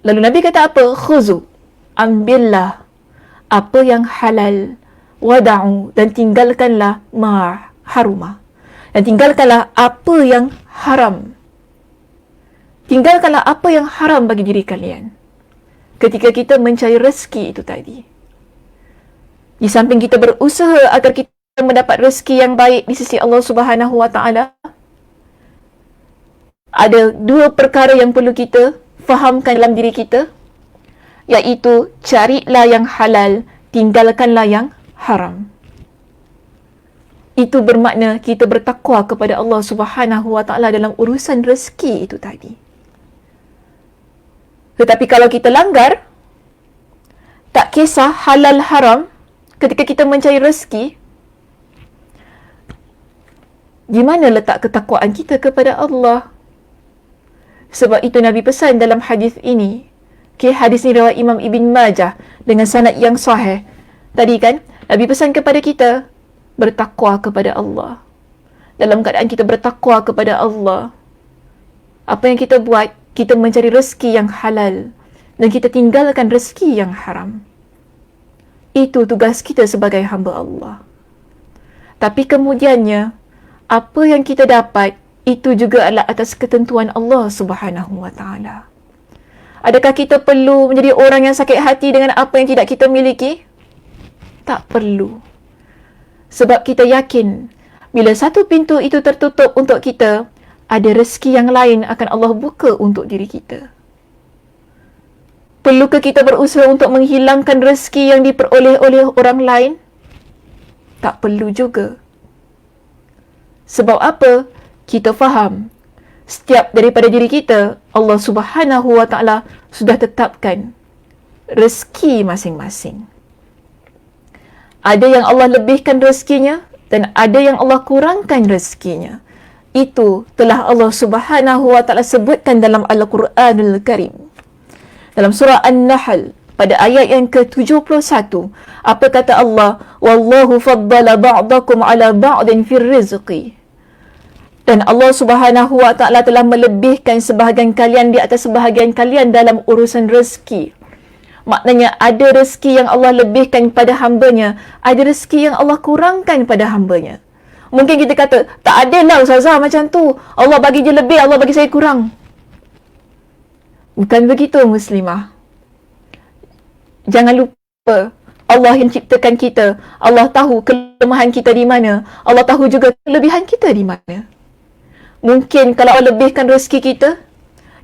Lalu Nabi kata apa? Khuzu, ambillah apa yang halal, wada'u, dan tinggalkanlah ma haruma, dan tinggalkanlah apa yang haram. Tinggalkanlah apa yang haram bagi diri kalian ketika kita mencari rezeki itu tadi. Di samping kita berusaha agar kita mendapat rezeki yang baik di sisi Allah Subhanahu Wa Taala, ada dua perkara yang perlu kita fahamkan dalam diri kita, iaitu carilah yang halal, tinggalkanlah yang haram. Itu bermakna kita bertakwa kepada Allah Subhanahu Wa Taala dalam urusan rezeki itu tadi. Tetapi kalau kita langgar, tak kisah halal haram, ketika kita mencari rezeki, di mana letak ketakwaan kita kepada Allah? Sebab itu Nabi pesan dalam hadis ini. Hadis ni riwayat Imam Ibn Majah dengan sanad yang sahih. Tadi kan, Nabi pesan kepada kita, bertakwa kepada Allah. Dalam keadaan kita bertakwa kepada Allah, apa yang kita buat? Kita mencari rezeki yang halal dan kita tinggalkan rezeki yang haram. Itu tugas kita sebagai hamba Allah. Tapi kemudiannya, apa yang kita dapat, itu juga adalah atas ketentuan Allah Subhanahu Wa Taala. Adakah kita perlu menjadi orang yang sakit hati dengan apa yang tidak kita miliki? Tak perlu. Sebab kita yakin, bila satu pintu itu tertutup untuk kita, ada rezeki yang lain akan Allah buka untuk diri kita. Perlukah kita berusaha untuk menghilangkan rezeki yang diperoleh oleh orang lain? Tak perlu juga. Sebab apa? Kita faham, setiap daripada diri kita, Allah Subhanahu Wa Taala sudah tetapkan rezeki masing-masing. Ada yang Allah lebihkan rezekinya dan ada yang Allah kurangkan rezekinya. Itu telah Allah Subhanahu Wa Taala sebutkan dalam Al-Quranul Karim. Dalam surah An-Nahl pada ayat yang ke-71, apa kata Allah? Wallahu faddala ba'dakum ala ba'din fir rizqi. Dan Allah Subhanahu Wa Taala telah melebihkan sebahagian kalian di atas sebahagian kalian dalam urusan rezeki. Maknanya ada rezeki yang Allah lebihkan pada hambanya, ada rezeki yang Allah kurangkan pada hambanya. Mungkin kita kata, tak ada lah Ustazah macam tu. Allah bagi je lebih, Allah bagi saya kurang. Bukan begitu muslimah. Jangan lupa, Allah yang ciptakan kita. Allah tahu kelemahan kita di mana. Allah tahu juga kelebihan kita di mana. Mungkin kalau Allah lebihkan rezeki kita,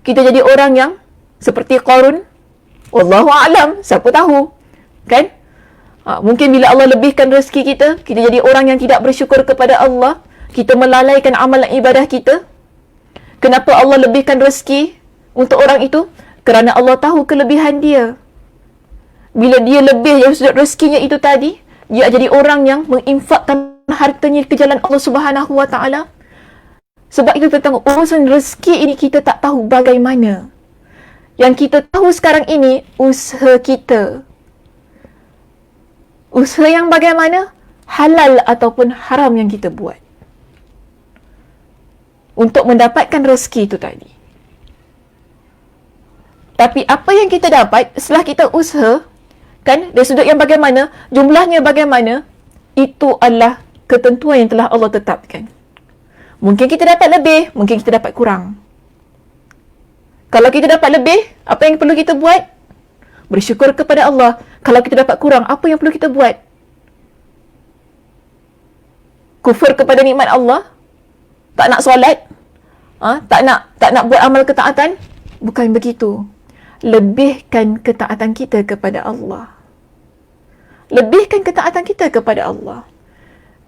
kita jadi orang yang seperti Qarun. Wallahu a'lam, siapa tahu. Kan? Mungkin bila Allah lebihkan rezeki kita, kita jadi orang yang tidak bersyukur kepada Allah. Kita melalaikan amalan ibadah kita. Kenapa Allah lebihkan rezeki untuk orang itu? Kerana Allah tahu kelebihan dia. Bila dia lebih dari sudut rezekinya itu tadi, dia jadi orang yang menginfakkan hartanya ke jalan Allah Subhanahu Wa Taala. Sebab itu tentang urusan rezeki ini kita tak tahu bagaimana. Yang kita tahu sekarang ini, usaha kita. Usaha yang bagaimana? Halal ataupun haram yang kita buat. untuk mendapatkan rezeki itu tadi. Tapi apa yang kita dapat setelah kita usaha, kan, dari sudut yang bagaimana, jumlahnya bagaimana, itu adalah ketentuan yang telah Allah tetapkan. Mungkin kita dapat lebih, mungkin kita dapat kurang. Kalau kita dapat lebih, apa yang perlu kita buat? Bersyukur kepada Allah. Kalau kita dapat kurang, apa yang perlu kita buat? Kufur kepada nikmat Allah? Tak nak solat? Tak nak buat amal ketaatan? Bukan begitu. Lebihkan ketaatan kita kepada Allah. Lebihkan ketaatan kita kepada Allah.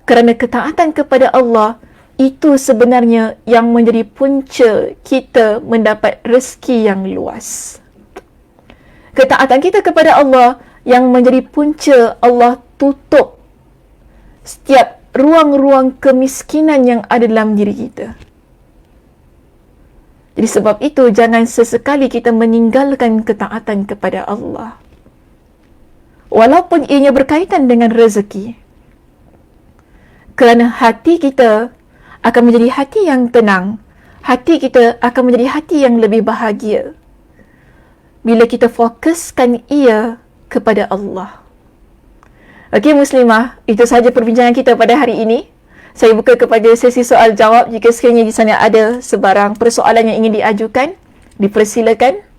Kerana ketaatan kepada Allah itu sebenarnya yang menjadi punca kita mendapat rezeki yang luas. Ketaatan kita kepada Allah yang menjadi punca Allah tutup setiap ruang-ruang kemiskinan yang ada dalam diri kita. Jadi sebab itu jangan sesekali kita meninggalkan ketaatan kepada Allah. Walaupun ianya berkaitan dengan rezeki. Kerana hati kita akan menjadi hati yang tenang. Hati kita akan menjadi hati yang lebih bahagia bila kita fokuskan ia kepada Allah. Okey muslimah, itu sahaja perbincangan kita pada hari ini. Saya buka kepada sesi soal jawab. Jika sekiranya di sana ada sebarang persoalan yang ingin diajukan, dipersilakan.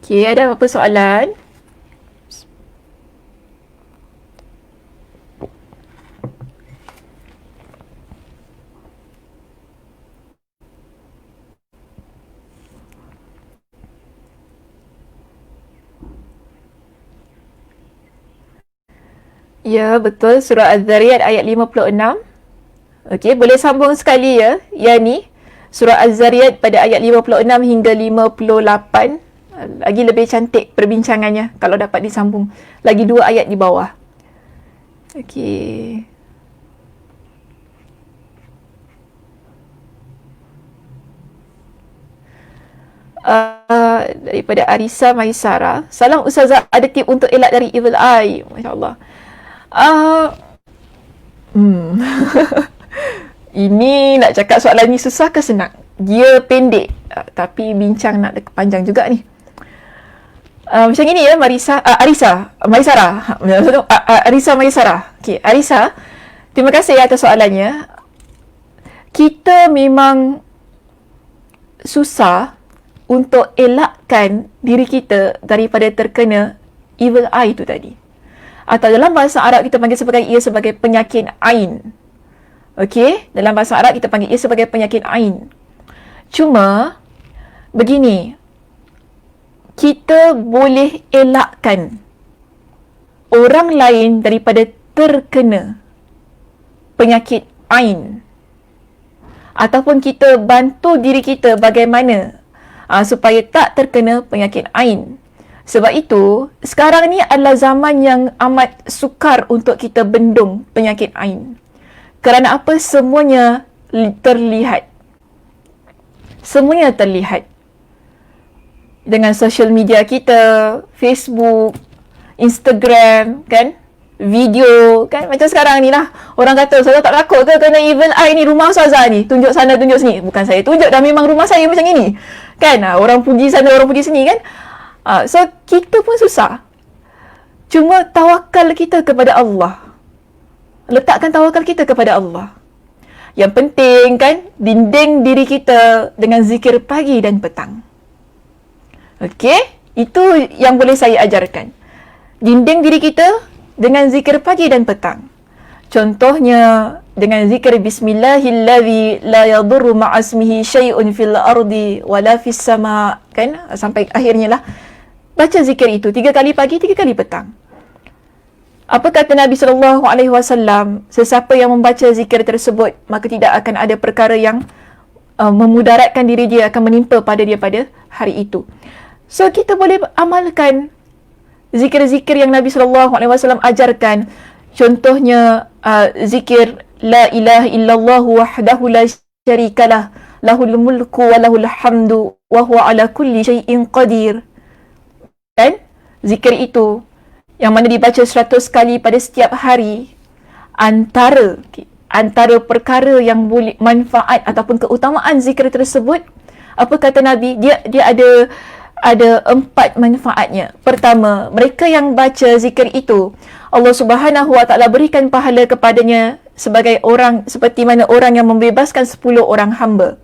Okey, ada apa soalan? Ya, betul. Surah Az-Zariyat ayat 56. Okey, boleh sambung sekali ya. Yani, Surah Az-Zariyat pada ayat 56 hingga 58. Lagi lebih cantik perbincangannya kalau dapat disambung. Lagi 2 ayat di bawah. Okey. Daripada Arisa Maisara. Salam Ustazah, ada tip untuk elak dari evil eye? Masya Allah. Ini nak cakap soalan ni susah ke senang? Dia pendek. Tapi bincang nak panjang juga ni. Macam ini ya, Arisa Maisara. Arisa Maisara. Okey, Arisa, terima kasih atas soalannya. Kita memang susah untuk elakkan diri kita daripada terkena evil eye itu tadi. Atau dalam bahasa Arab kita panggil ia sebagai penyakit ain. Okey, dalam bahasa Arab kita panggil ia sebagai penyakit ain. Cuma begini, kita boleh elakkan orang lain daripada terkena penyakit ain. Ataupun kita bantu diri kita bagaimana supaya tak terkena penyakit ain. Sebab itu, sekarang ni adalah zaman yang amat sukar untuk kita bendung penyakit ain. Kerana apa? Semuanya terlihat. Semuanya terlihat. Dengan social media kita, Facebook, Instagram, kan? Video, kan? Macam sekarang ni lah. Orang kata, Ustazah tak takut ke kena evil eye ni? Rumah Ustazah ni. Tunjuk sana, tunjuk sini. Bukan saya tunjuk, dah memang rumah saya macam ini. Kan? Orang puji sana, orang puji sini, kan? So, kita pun susah. Cuma tawakal kita kepada Allah. Letakkan tawakal kita kepada Allah. Yang penting, kan? Dinding diri kita dengan zikir pagi dan petang. Okey, itu yang boleh saya ajarkan. Dinding diri kita dengan zikir pagi dan petang. Contohnya dengan zikir Bismillahilladzi la yadurru ma'asmihi syai'un fil ardi wala fis sama', kan? Sampai akhirnya lah. Baca zikir itu 3 kali pagi, 3 kali petang. Apa kata Nabi SAW? Sesiapa yang membaca zikir tersebut, maka tidak akan ada perkara yang memudaratkan diri dia, akan menimpa pada dia pada hari itu. So, kita boleh amalkan zikir-zikir yang Nabi SAW ajarkan. Contohnya zikir La ilaha illallah wahdahu la syarikalah lahul mulku wa lahul hamdu wa huwa ala kulli syai'in qadir. Kan? Zikir itu yang mana dibaca 100 kali pada setiap hari, antara perkara yang boleh manfaat ataupun keutamaan zikir tersebut, apa kata Nabi? Dia ada 4 manfaatnya. Pertama, mereka yang baca zikir itu, Allah Subhanahu Wa Taala berikan pahala kepadanya sebagai orang, seperti mana orang yang membebaskan 10 orang hamba.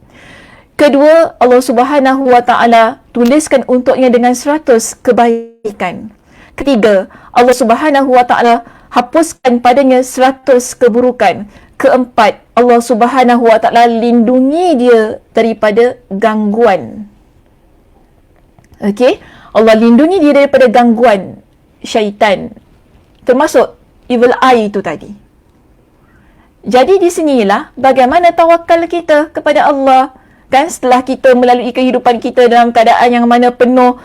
Kedua, Allah Subhanahu Wa Taala tuliskan untuknya dengan 100 kebaikan. Ketiga, Allah Subhanahu Wa Taala hapuskan padanya 100 keburukan. Keempat, Allah Subhanahu Wa Taala lindungi dia daripada gangguan. Okey, Allah lindungi dia daripada gangguan syaitan, termasuk evil eye itu tadi. Jadi di sinilah bagaimana tawakal kita kepada Allah, kan, setelah kita melalui kehidupan kita dalam keadaan yang mana penuh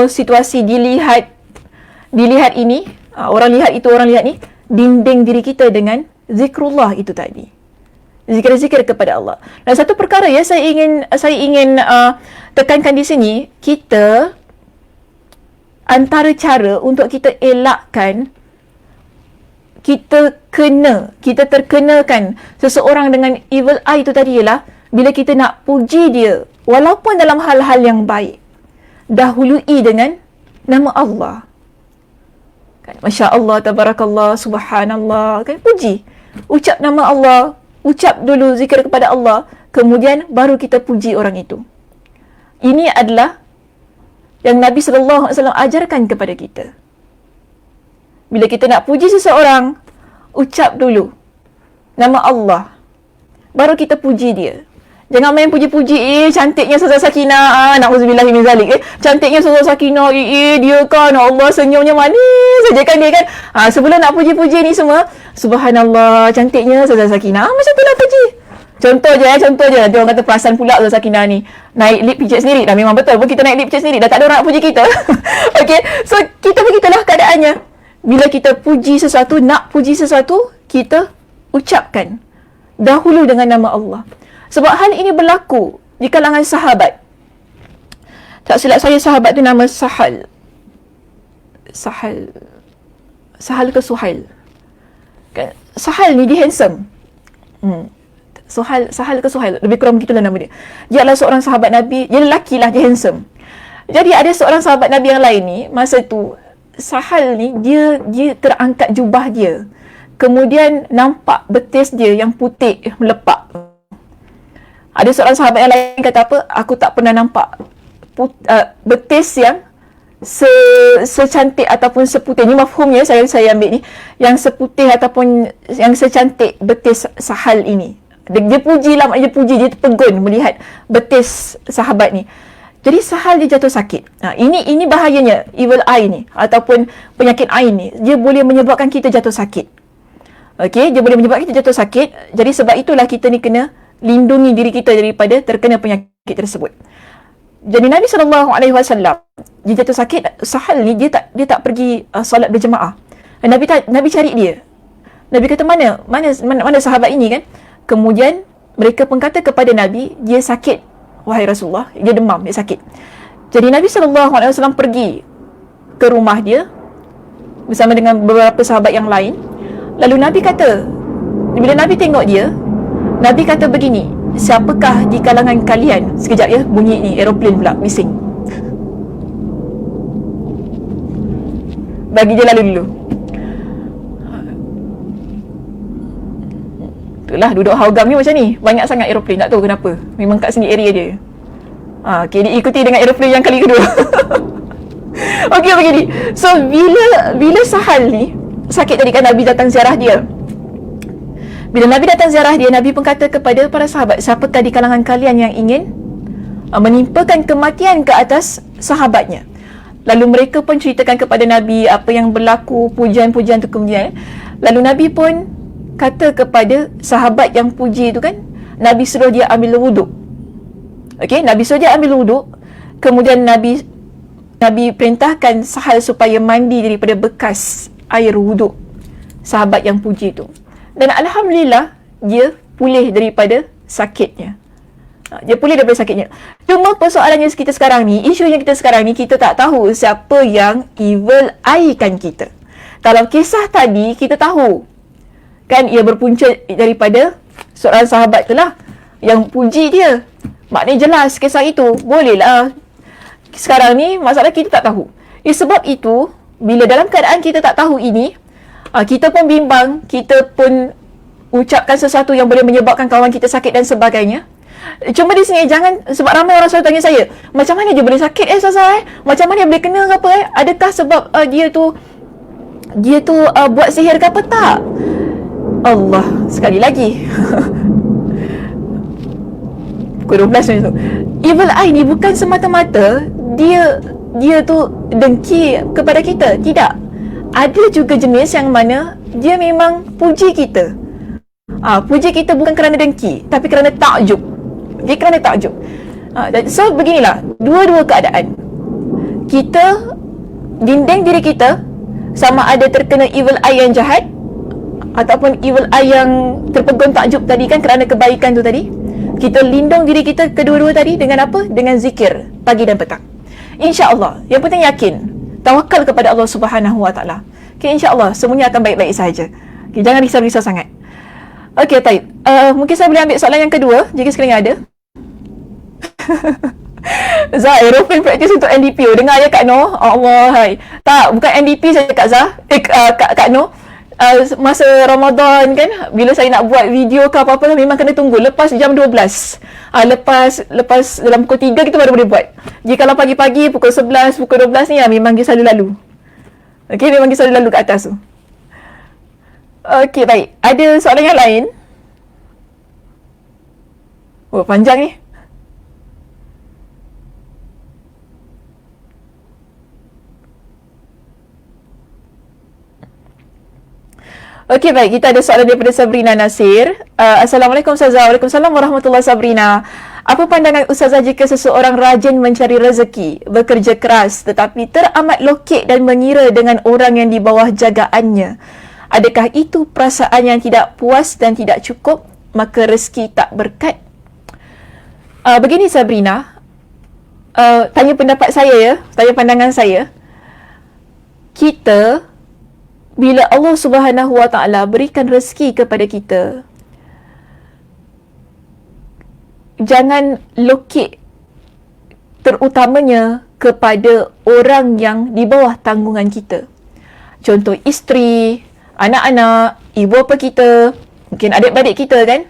situasi dilihat ini, orang lihat itu, orang lihat ni, bimbing diri kita dengan zikrullah itu tadi, zikir-zikir kepada Allah. Dan satu perkara ya saya ingin tekankan di sini, kita antara cara untuk kita elakkan kita terkenakan seseorang dengan evil eye itu tadi ialah bila kita nak puji dia walaupun dalam hal-hal yang baik, dahului dengan nama Allah. Kan, Masya Allah, Tabarakallah, Subhanallah, kan, puji, ucap nama Allah, ucap dulu zikir kepada Allah, kemudian baru kita puji orang itu. Ini adalah yang Nabi SAW ajarkan kepada kita. Bila kita nak puji seseorang, ucap dulu nama Allah, baru kita puji dia. Jangan main puji-puji, cantiknya Ustazah Sakinah, na'udzubillahi min zalik, cantiknya Ustazah Sakinah, dia kan, Allah senyumnya manis saja kan dia kan. Sebelum nak puji-puji ni semua, Subhanallah, cantiknya Ustazah Sakinah, macam tu lah puji. Contoh je. Dia orang kata perasan pula Ustazah Sakinah ni naik lip pijat sendiri. Dah memang betul pun kita naik lip pijat sendiri, dah tak ada orang nak puji kita. Okay, so kita begitulah keadaannya. Bila kita puji sesuatu, nak puji sesuatu, kita ucapkan dahulu dengan nama Allah. Sebab hal ini berlaku di kalangan sahabat. Tak silap saya, sahabat tu nama Sahal ke Suhail? Kan, Sahal ni dia handsome. Sahal ke Suhail, lebih kurang begitulah nama dia. Dia adalah seorang sahabat Nabi, dia lelaki lah, dia handsome. Jadi ada seorang sahabat Nabi yang lain ni, masa tu Sahal ni dia terangkat jubah dia, kemudian nampak betis dia yang putih melepak. Ada seorang sahabat yang lain kata apa, aku tak pernah nampak betis yang secantik ataupun seputih, ni mafhumnya saya ambil ni, yang seputih ataupun yang secantik betis Sahal ini. Dia puji, dia terpegun melihat betis sahabat ni. Jadi Sahal dia jatuh sakit. Ini bahayanya evil eye ni ataupun penyakit ain ni. Dia boleh menyebabkan kita jatuh sakit. Okey, dia boleh menyebabkan kita jatuh sakit. Jadi sebab itulah kita ni kena lindungi diri kita daripada terkena penyakit tersebut. Jadi Nabi SAW, dia jatuh sakit, Sahal ni dia tak pergi solat berjemaah. Nabi cari dia. Nabi kata mana sahabat ini kan? Kemudian mereka pun kata kepada Nabi, dia sakit. Wahai Rasulullah, dia demam, dia sakit. Jadi Nabi SAW pergi ke rumah dia bersama dengan beberapa sahabat yang lain. Lalu Nabi kata, bila Nabi tengok dia, Nabi kata begini, siapakah di kalangan kalian, sekejap ya, bunyi ni, aeroplane pula, bising. Bagi dia lalu dulu. Itulah, duduk Haugam ni macam ni, banyak sangat aeroplane, tak tahu kenapa. Memang kat sini area dia. Okay, diikuti dengan aeroplane yang kali kedua. Okay, begini. So, bila Sahal ni sakit tadi kan, Nabi datang ziarah dia. Bila Nabi datang ziarah dia, Nabi pun kata kepada para sahabat, siapakah di kalangan kalian yang ingin menimpakan kematian ke atas sahabatnya? Lalu mereka pun ceritakan kepada Nabi apa yang berlaku, pujian-pujian tu kemudian. Lalu Nabi pun kata kepada sahabat yang puji itu kan, Nabi suruh dia ambil wuduk. Okey, Nabi suruh dia ambil wuduk. Kemudian Nabi Nabi perintahkan Sahal supaya mandi daripada bekas air wuduk sahabat yang puji tu. Dan Alhamdulillah, dia pulih daripada sakitnya. Dia pulih daripada sakitnya. Cuma persoalannya kita sekarang ni, isunya kita sekarang ni, kita tak tahu siapa yang evil eye-kan kita. Kalau kisah tadi, kita tahu. Kan ia berpunca daripada seorang sahabat tu lah yang puji dia. Maknanya jelas kisah itu. Bolehlah. Sekarang ni, masalah kita tak tahu. Sebab itu, bila dalam keadaan kita tak tahu ini, kita pun bimbang, kita pun ucapkan sesuatu yang boleh menyebabkan kawan kita sakit dan sebagainya. Cuma di sini jangan, sebab ramai orang selalu tanya saya, macam mana dia boleh sakit Ustazah Macam mana dia boleh kena ke apa Adakah sebab dia tu buat sihir ke apa? Tak. Allah, sekali lagi. Pukul 12 macam tu. Evil eye ni bukan semata-mata dia tu dengki kepada kita. Tidak. Ada juga jenis yang mana dia memang puji kita. Puji kita bukan kerana dengki, tapi kerana takjub. Dia kerana takjub. So beginilah, dua-dua keadaan. Kita dinding diri kita sama ada terkena evil eye yang jahat ataupun evil eye yang terpegun takjub tadi kan, kerana kebaikan tu tadi. Kita lindung diri kita kedua-dua tadi dengan apa? Dengan zikir pagi dan petang. InsyaAllah. Yang penting yakin. Tawakal kepada Allah Subhanahu Wa Taala. Okay, insyaAllah semuanya akan baik-baik sahaja. Okay, jangan risau-risau sangat. Okay, baik. Mungkin saya boleh ambil soalan yang kedua jika sekiranya ada. Zah, aeroplane practice untuk NDP. Dengar ya Kak Noh. Allah, hai. Tak, bukan NDP saya Kak Zah. Kak Noh. Masa Ramadan kan, bila saya nak buat video ke apa-apa, memang kena tunggu lepas jam 12. Lepas dalam pukul 3 kita baru boleh buat. Jika kalau pagi-pagi pukul 11, pukul 12 ni memang dia selalu lalu. Okey, memang dia selalu lalu kat atas tu. Okey, baik. Ada soalan yang lain? Oh, panjang ni. Okey, baik. Kita ada soalan daripada Sabrina Nasir. Assalamualaikum Ustazah. Waalaikumsalam warahmatullahi Sabrina. Apa pandangan Ustazah jika seseorang rajin mencari rezeki, bekerja keras tetapi teramat lokek dan mengira dengan orang yang di bawah jagaannya? Adakah itu perasaan yang tidak puas dan tidak cukup, maka rezeki tak berkat? Begini Sabrina, tanya pendapat saya ya, tanya pandangan saya. Kita, bila Allah Subhanahu Wa Taala berikan rezeki kepada kita, jangan lokek terutamanya kepada orang yang di bawah tanggungan kita. Contoh isteri, anak-anak, ibu bapa kita, mungkin adik-beradik kita kan.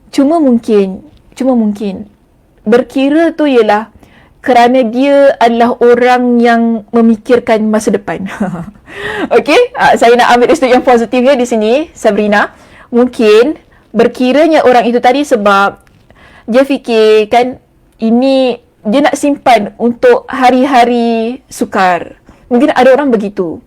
Cuma mungkin berkira tu ialah kerana dia adalah orang yang memikirkan masa depan. Okey, saya nak ambil sudut yang positifnya di sini, Sabrina. Mungkin berkiranya orang itu tadi sebab dia fikir kan, ini dia nak simpan untuk hari-hari sukar. Mungkin ada orang begitu.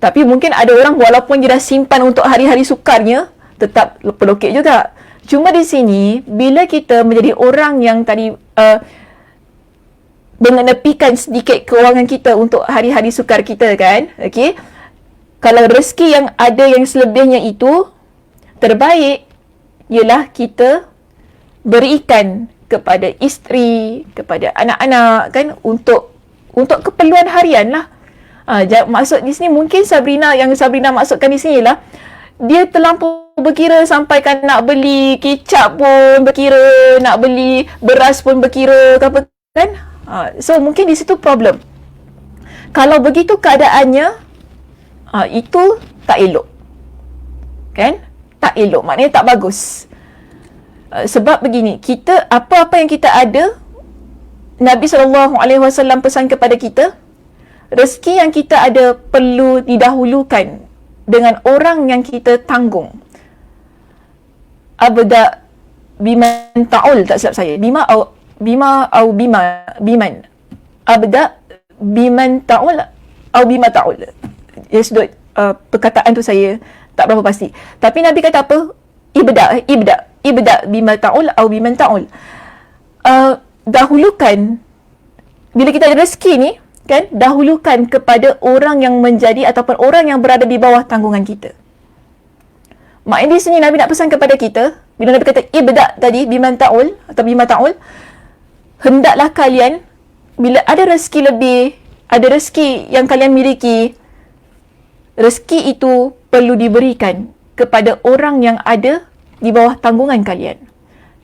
Tapi mungkin ada orang walaupun dia dah simpan untuk hari-hari sukarnya, tetap pelokek juga. Cuma di sini, bila kita menjadi orang yang tadi mengenepikan sedikit kewangan kita untuk hari-hari sukar kita kan, okey, kalau rezeki yang ada yang selebihnya itu, terbaik ialah kita berikan kepada isteri, kepada anak-anak kan, untuk keperluan harian lah. Maksud di sini mungkin yang Sabrina maksudkan di sini lah, dia terlampau berkira sampai kan nak beli kicap pun berkira, nak beli beras pun berkira ke apa kan. So mungkin di situ problem. Kalau begitu keadaannya, itu tak elok. Kan? Tak elok, maknanya tak bagus. Sebab begini, kita apa-apa yang kita ada, Nabi SAW pesan kepada kita, rezeki yang kita ada perlu didahulukan dengan orang yang kita tanggung. Abda biman ta'ul, tak silap saya. Biman. Abda biman ta'ul atau bima ta'ul. Ya, sudut perkataan tu saya tak berapa pasti. Tapi Nabi kata apa? Ibda bima ta'ul atau biman ta'ul. Dahulukan, bila kita ada rezeki ni, kan, dahulukan kepada orang yang menjadi ataupun orang yang berada di bawah tanggungan kita. Maknanya di sini Nabi nak pesan kepada kita, bila Nabi kata ibda' tadi, biman ta'ul atau bima ta'ul, hendaklah kalian bila ada rezeki lebih, ada rezeki yang kalian miliki, rezeki itu perlu diberikan kepada orang yang ada di bawah tanggungan kalian.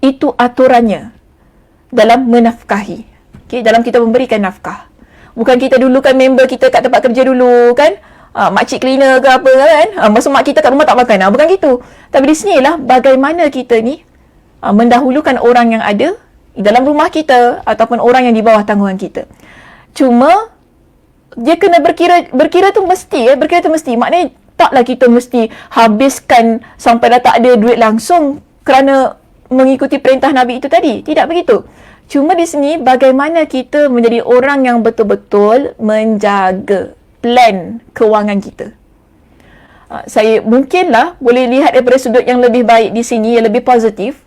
Itu aturannya dalam menafkahi. Okay, dalam kita memberikan nafkah. Bukan kita dulu kan member kita kat tempat kerja dulu kan, makcik cleaner ke apa kan, masa mak kita kat rumah tak makan. Bukan gitu. Tapi di sinilah bagaimana kita ni mendahulukan orang yang ada dalam rumah kita ataupun orang yang di bawah tanggungan kita. Cuma dia kena berkira tu mesti berkira tu mesti. Maknanya taklah kita mesti habiskan sampai dah tak ada duit langsung kerana mengikuti perintah Nabi itu tadi. Tidak begitu. Cuma di sini bagaimana kita menjadi orang yang betul-betul menjaga plan kewangan kita. Saya mungkinlah boleh lihat daripada sudut yang lebih baik di sini, yang lebih positif.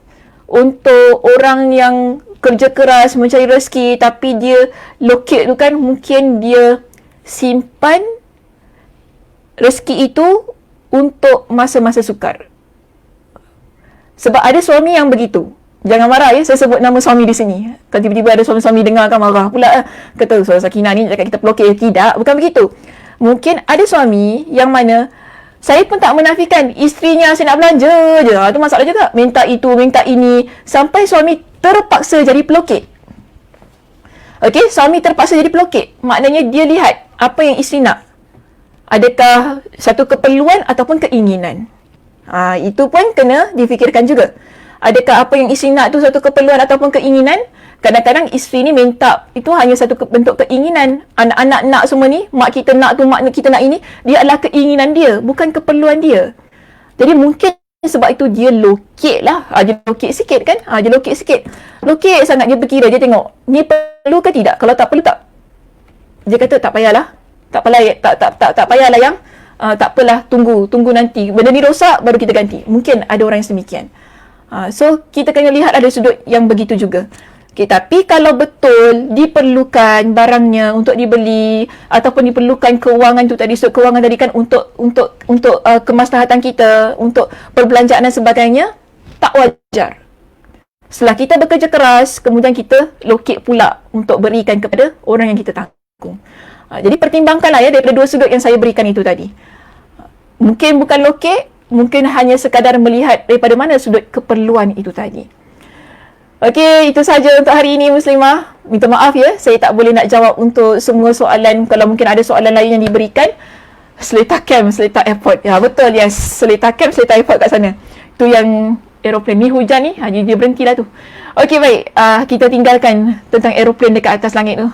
Untuk orang yang kerja keras mencari rezeki tapi dia lokate tu kan, mungkin dia simpan rezeki itu untuk masa-masa sukar. Sebab ada suami yang begitu. Jangan marah ya, saya sebut nama suami di sini. Kalau tiba-tiba ada suami-suami dengar kan marah pula. Kata Saudara Sakinah ni cakap kita pelokeh. Tidak, bukan begitu. Mungkin ada suami yang mana saya pun tak menafikan isterinya saya nak belanja je. Itu masalah juga. Minta itu, minta ini. Sampai suami terpaksa jadi pelokeh. Okey, suami terpaksa jadi pelokeh. Maknanya dia lihat apa yang isteri nak. Adakah satu keperluan ataupun keinginan. Itu pun kena difikirkan juga. Adakah apa yang isteri nak tu satu keperluan ataupun keinginan? Kadang-kadang isteri ni minta itu hanya satu bentuk keinginan. Anak-anak nak semua ni, mak kita nak tu, mak kita nak ini, dia adalah keinginan dia, bukan keperluan dia. Jadi mungkin sebab itu dia lokek lah. Dia lokek sikit kan? Dia lokek sikit. Lokek sangat dia berkira, dia tengok, ni perlu ke tidak? Kalau tak perlu tak? Dia kata tak payahlah. Tak payahlah yang tak apalah, tunggu nanti. Benda ni rosak baru kita ganti. Mungkin ada orang yang sedemikian. So, kita kena lihat ada sudut yang begitu juga. Okay, tapi kalau betul diperlukan barangnya untuk dibeli ataupun diperlukan kewangan tu tadi, sudut kewangan tadi kan untuk kemaslahatan kita, untuk perbelanjaan dan sebagainya, tak wajar. Setelah kita bekerja keras, kemudian kita lokek pula untuk berikan kepada orang yang kita tanggung. Jadi pertimbangkanlah ya daripada dua sudut yang saya berikan itu tadi. Mungkin bukan lokek, mungkin hanya sekadar melihat daripada mana sudut keperluan itu tadi. Okey, itu sahaja untuk hari ini Muslimah. Minta maaf ya, saya tak boleh nak jawab untuk semua soalan. Kalau mungkin ada soalan lain yang diberikan, seletar camp, seletar airport. Ya betul, yes. Seletar camp, seletar airport kat sana. Itu yang aeroplan ni hujan ni, dia berhentilah tu. Okey baik, kita tinggalkan tentang aeroplan dekat atas langit tu.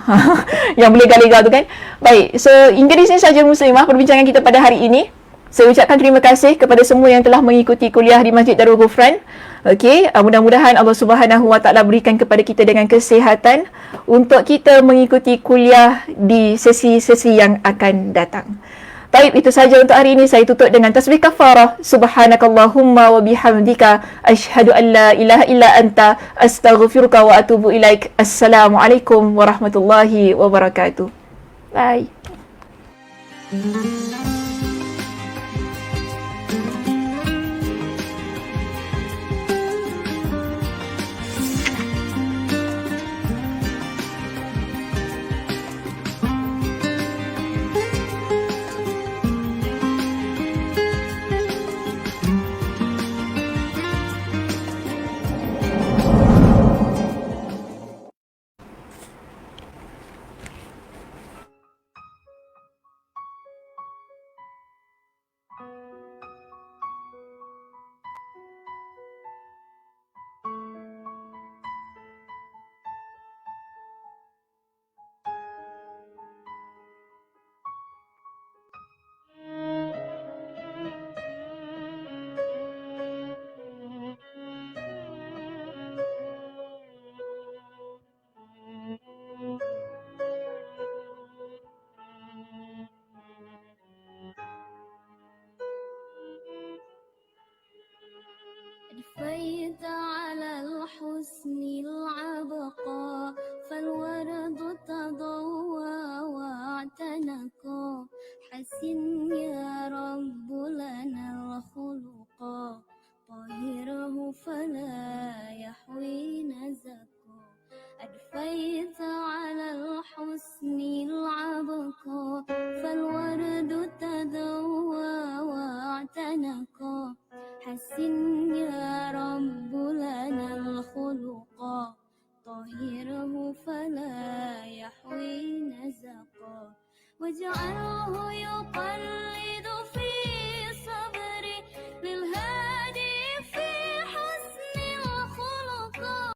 Yang boleh lega tu kan. Baik, so hingga di sini sahaja Muslimah perbincangan kita pada hari ini. Saya ucapkan terima kasih kepada semua yang telah mengikuti kuliah di Masjid Darul Ghufran. Okey, mudah-mudahan Allah Subhanahu Wa Taala berikan kepada kita dengan kesihatan untuk kita mengikuti kuliah di sesi-sesi yang akan datang. Baik, itu saja untuk hari ini. Saya tutup dengan tasbih kafarah. Subhanakallahumma wa bihamdika asyhadu an la ilaha illa anta astaghfiruka wa atubu ilaik. Assalamualaikum warahmatullahi wabarakatuh. Bye. أضفيت على الحسن العبقى فالورد تضوى نقى حسن يا رب لنا الخلقا طهره فلا يحوي نزكا أدفيت على الحسن العبقى فالورد تذوى واعتنقا حسن يا رب لنا الخلقا طهره فلا يحوي نزقا واجعله يقلب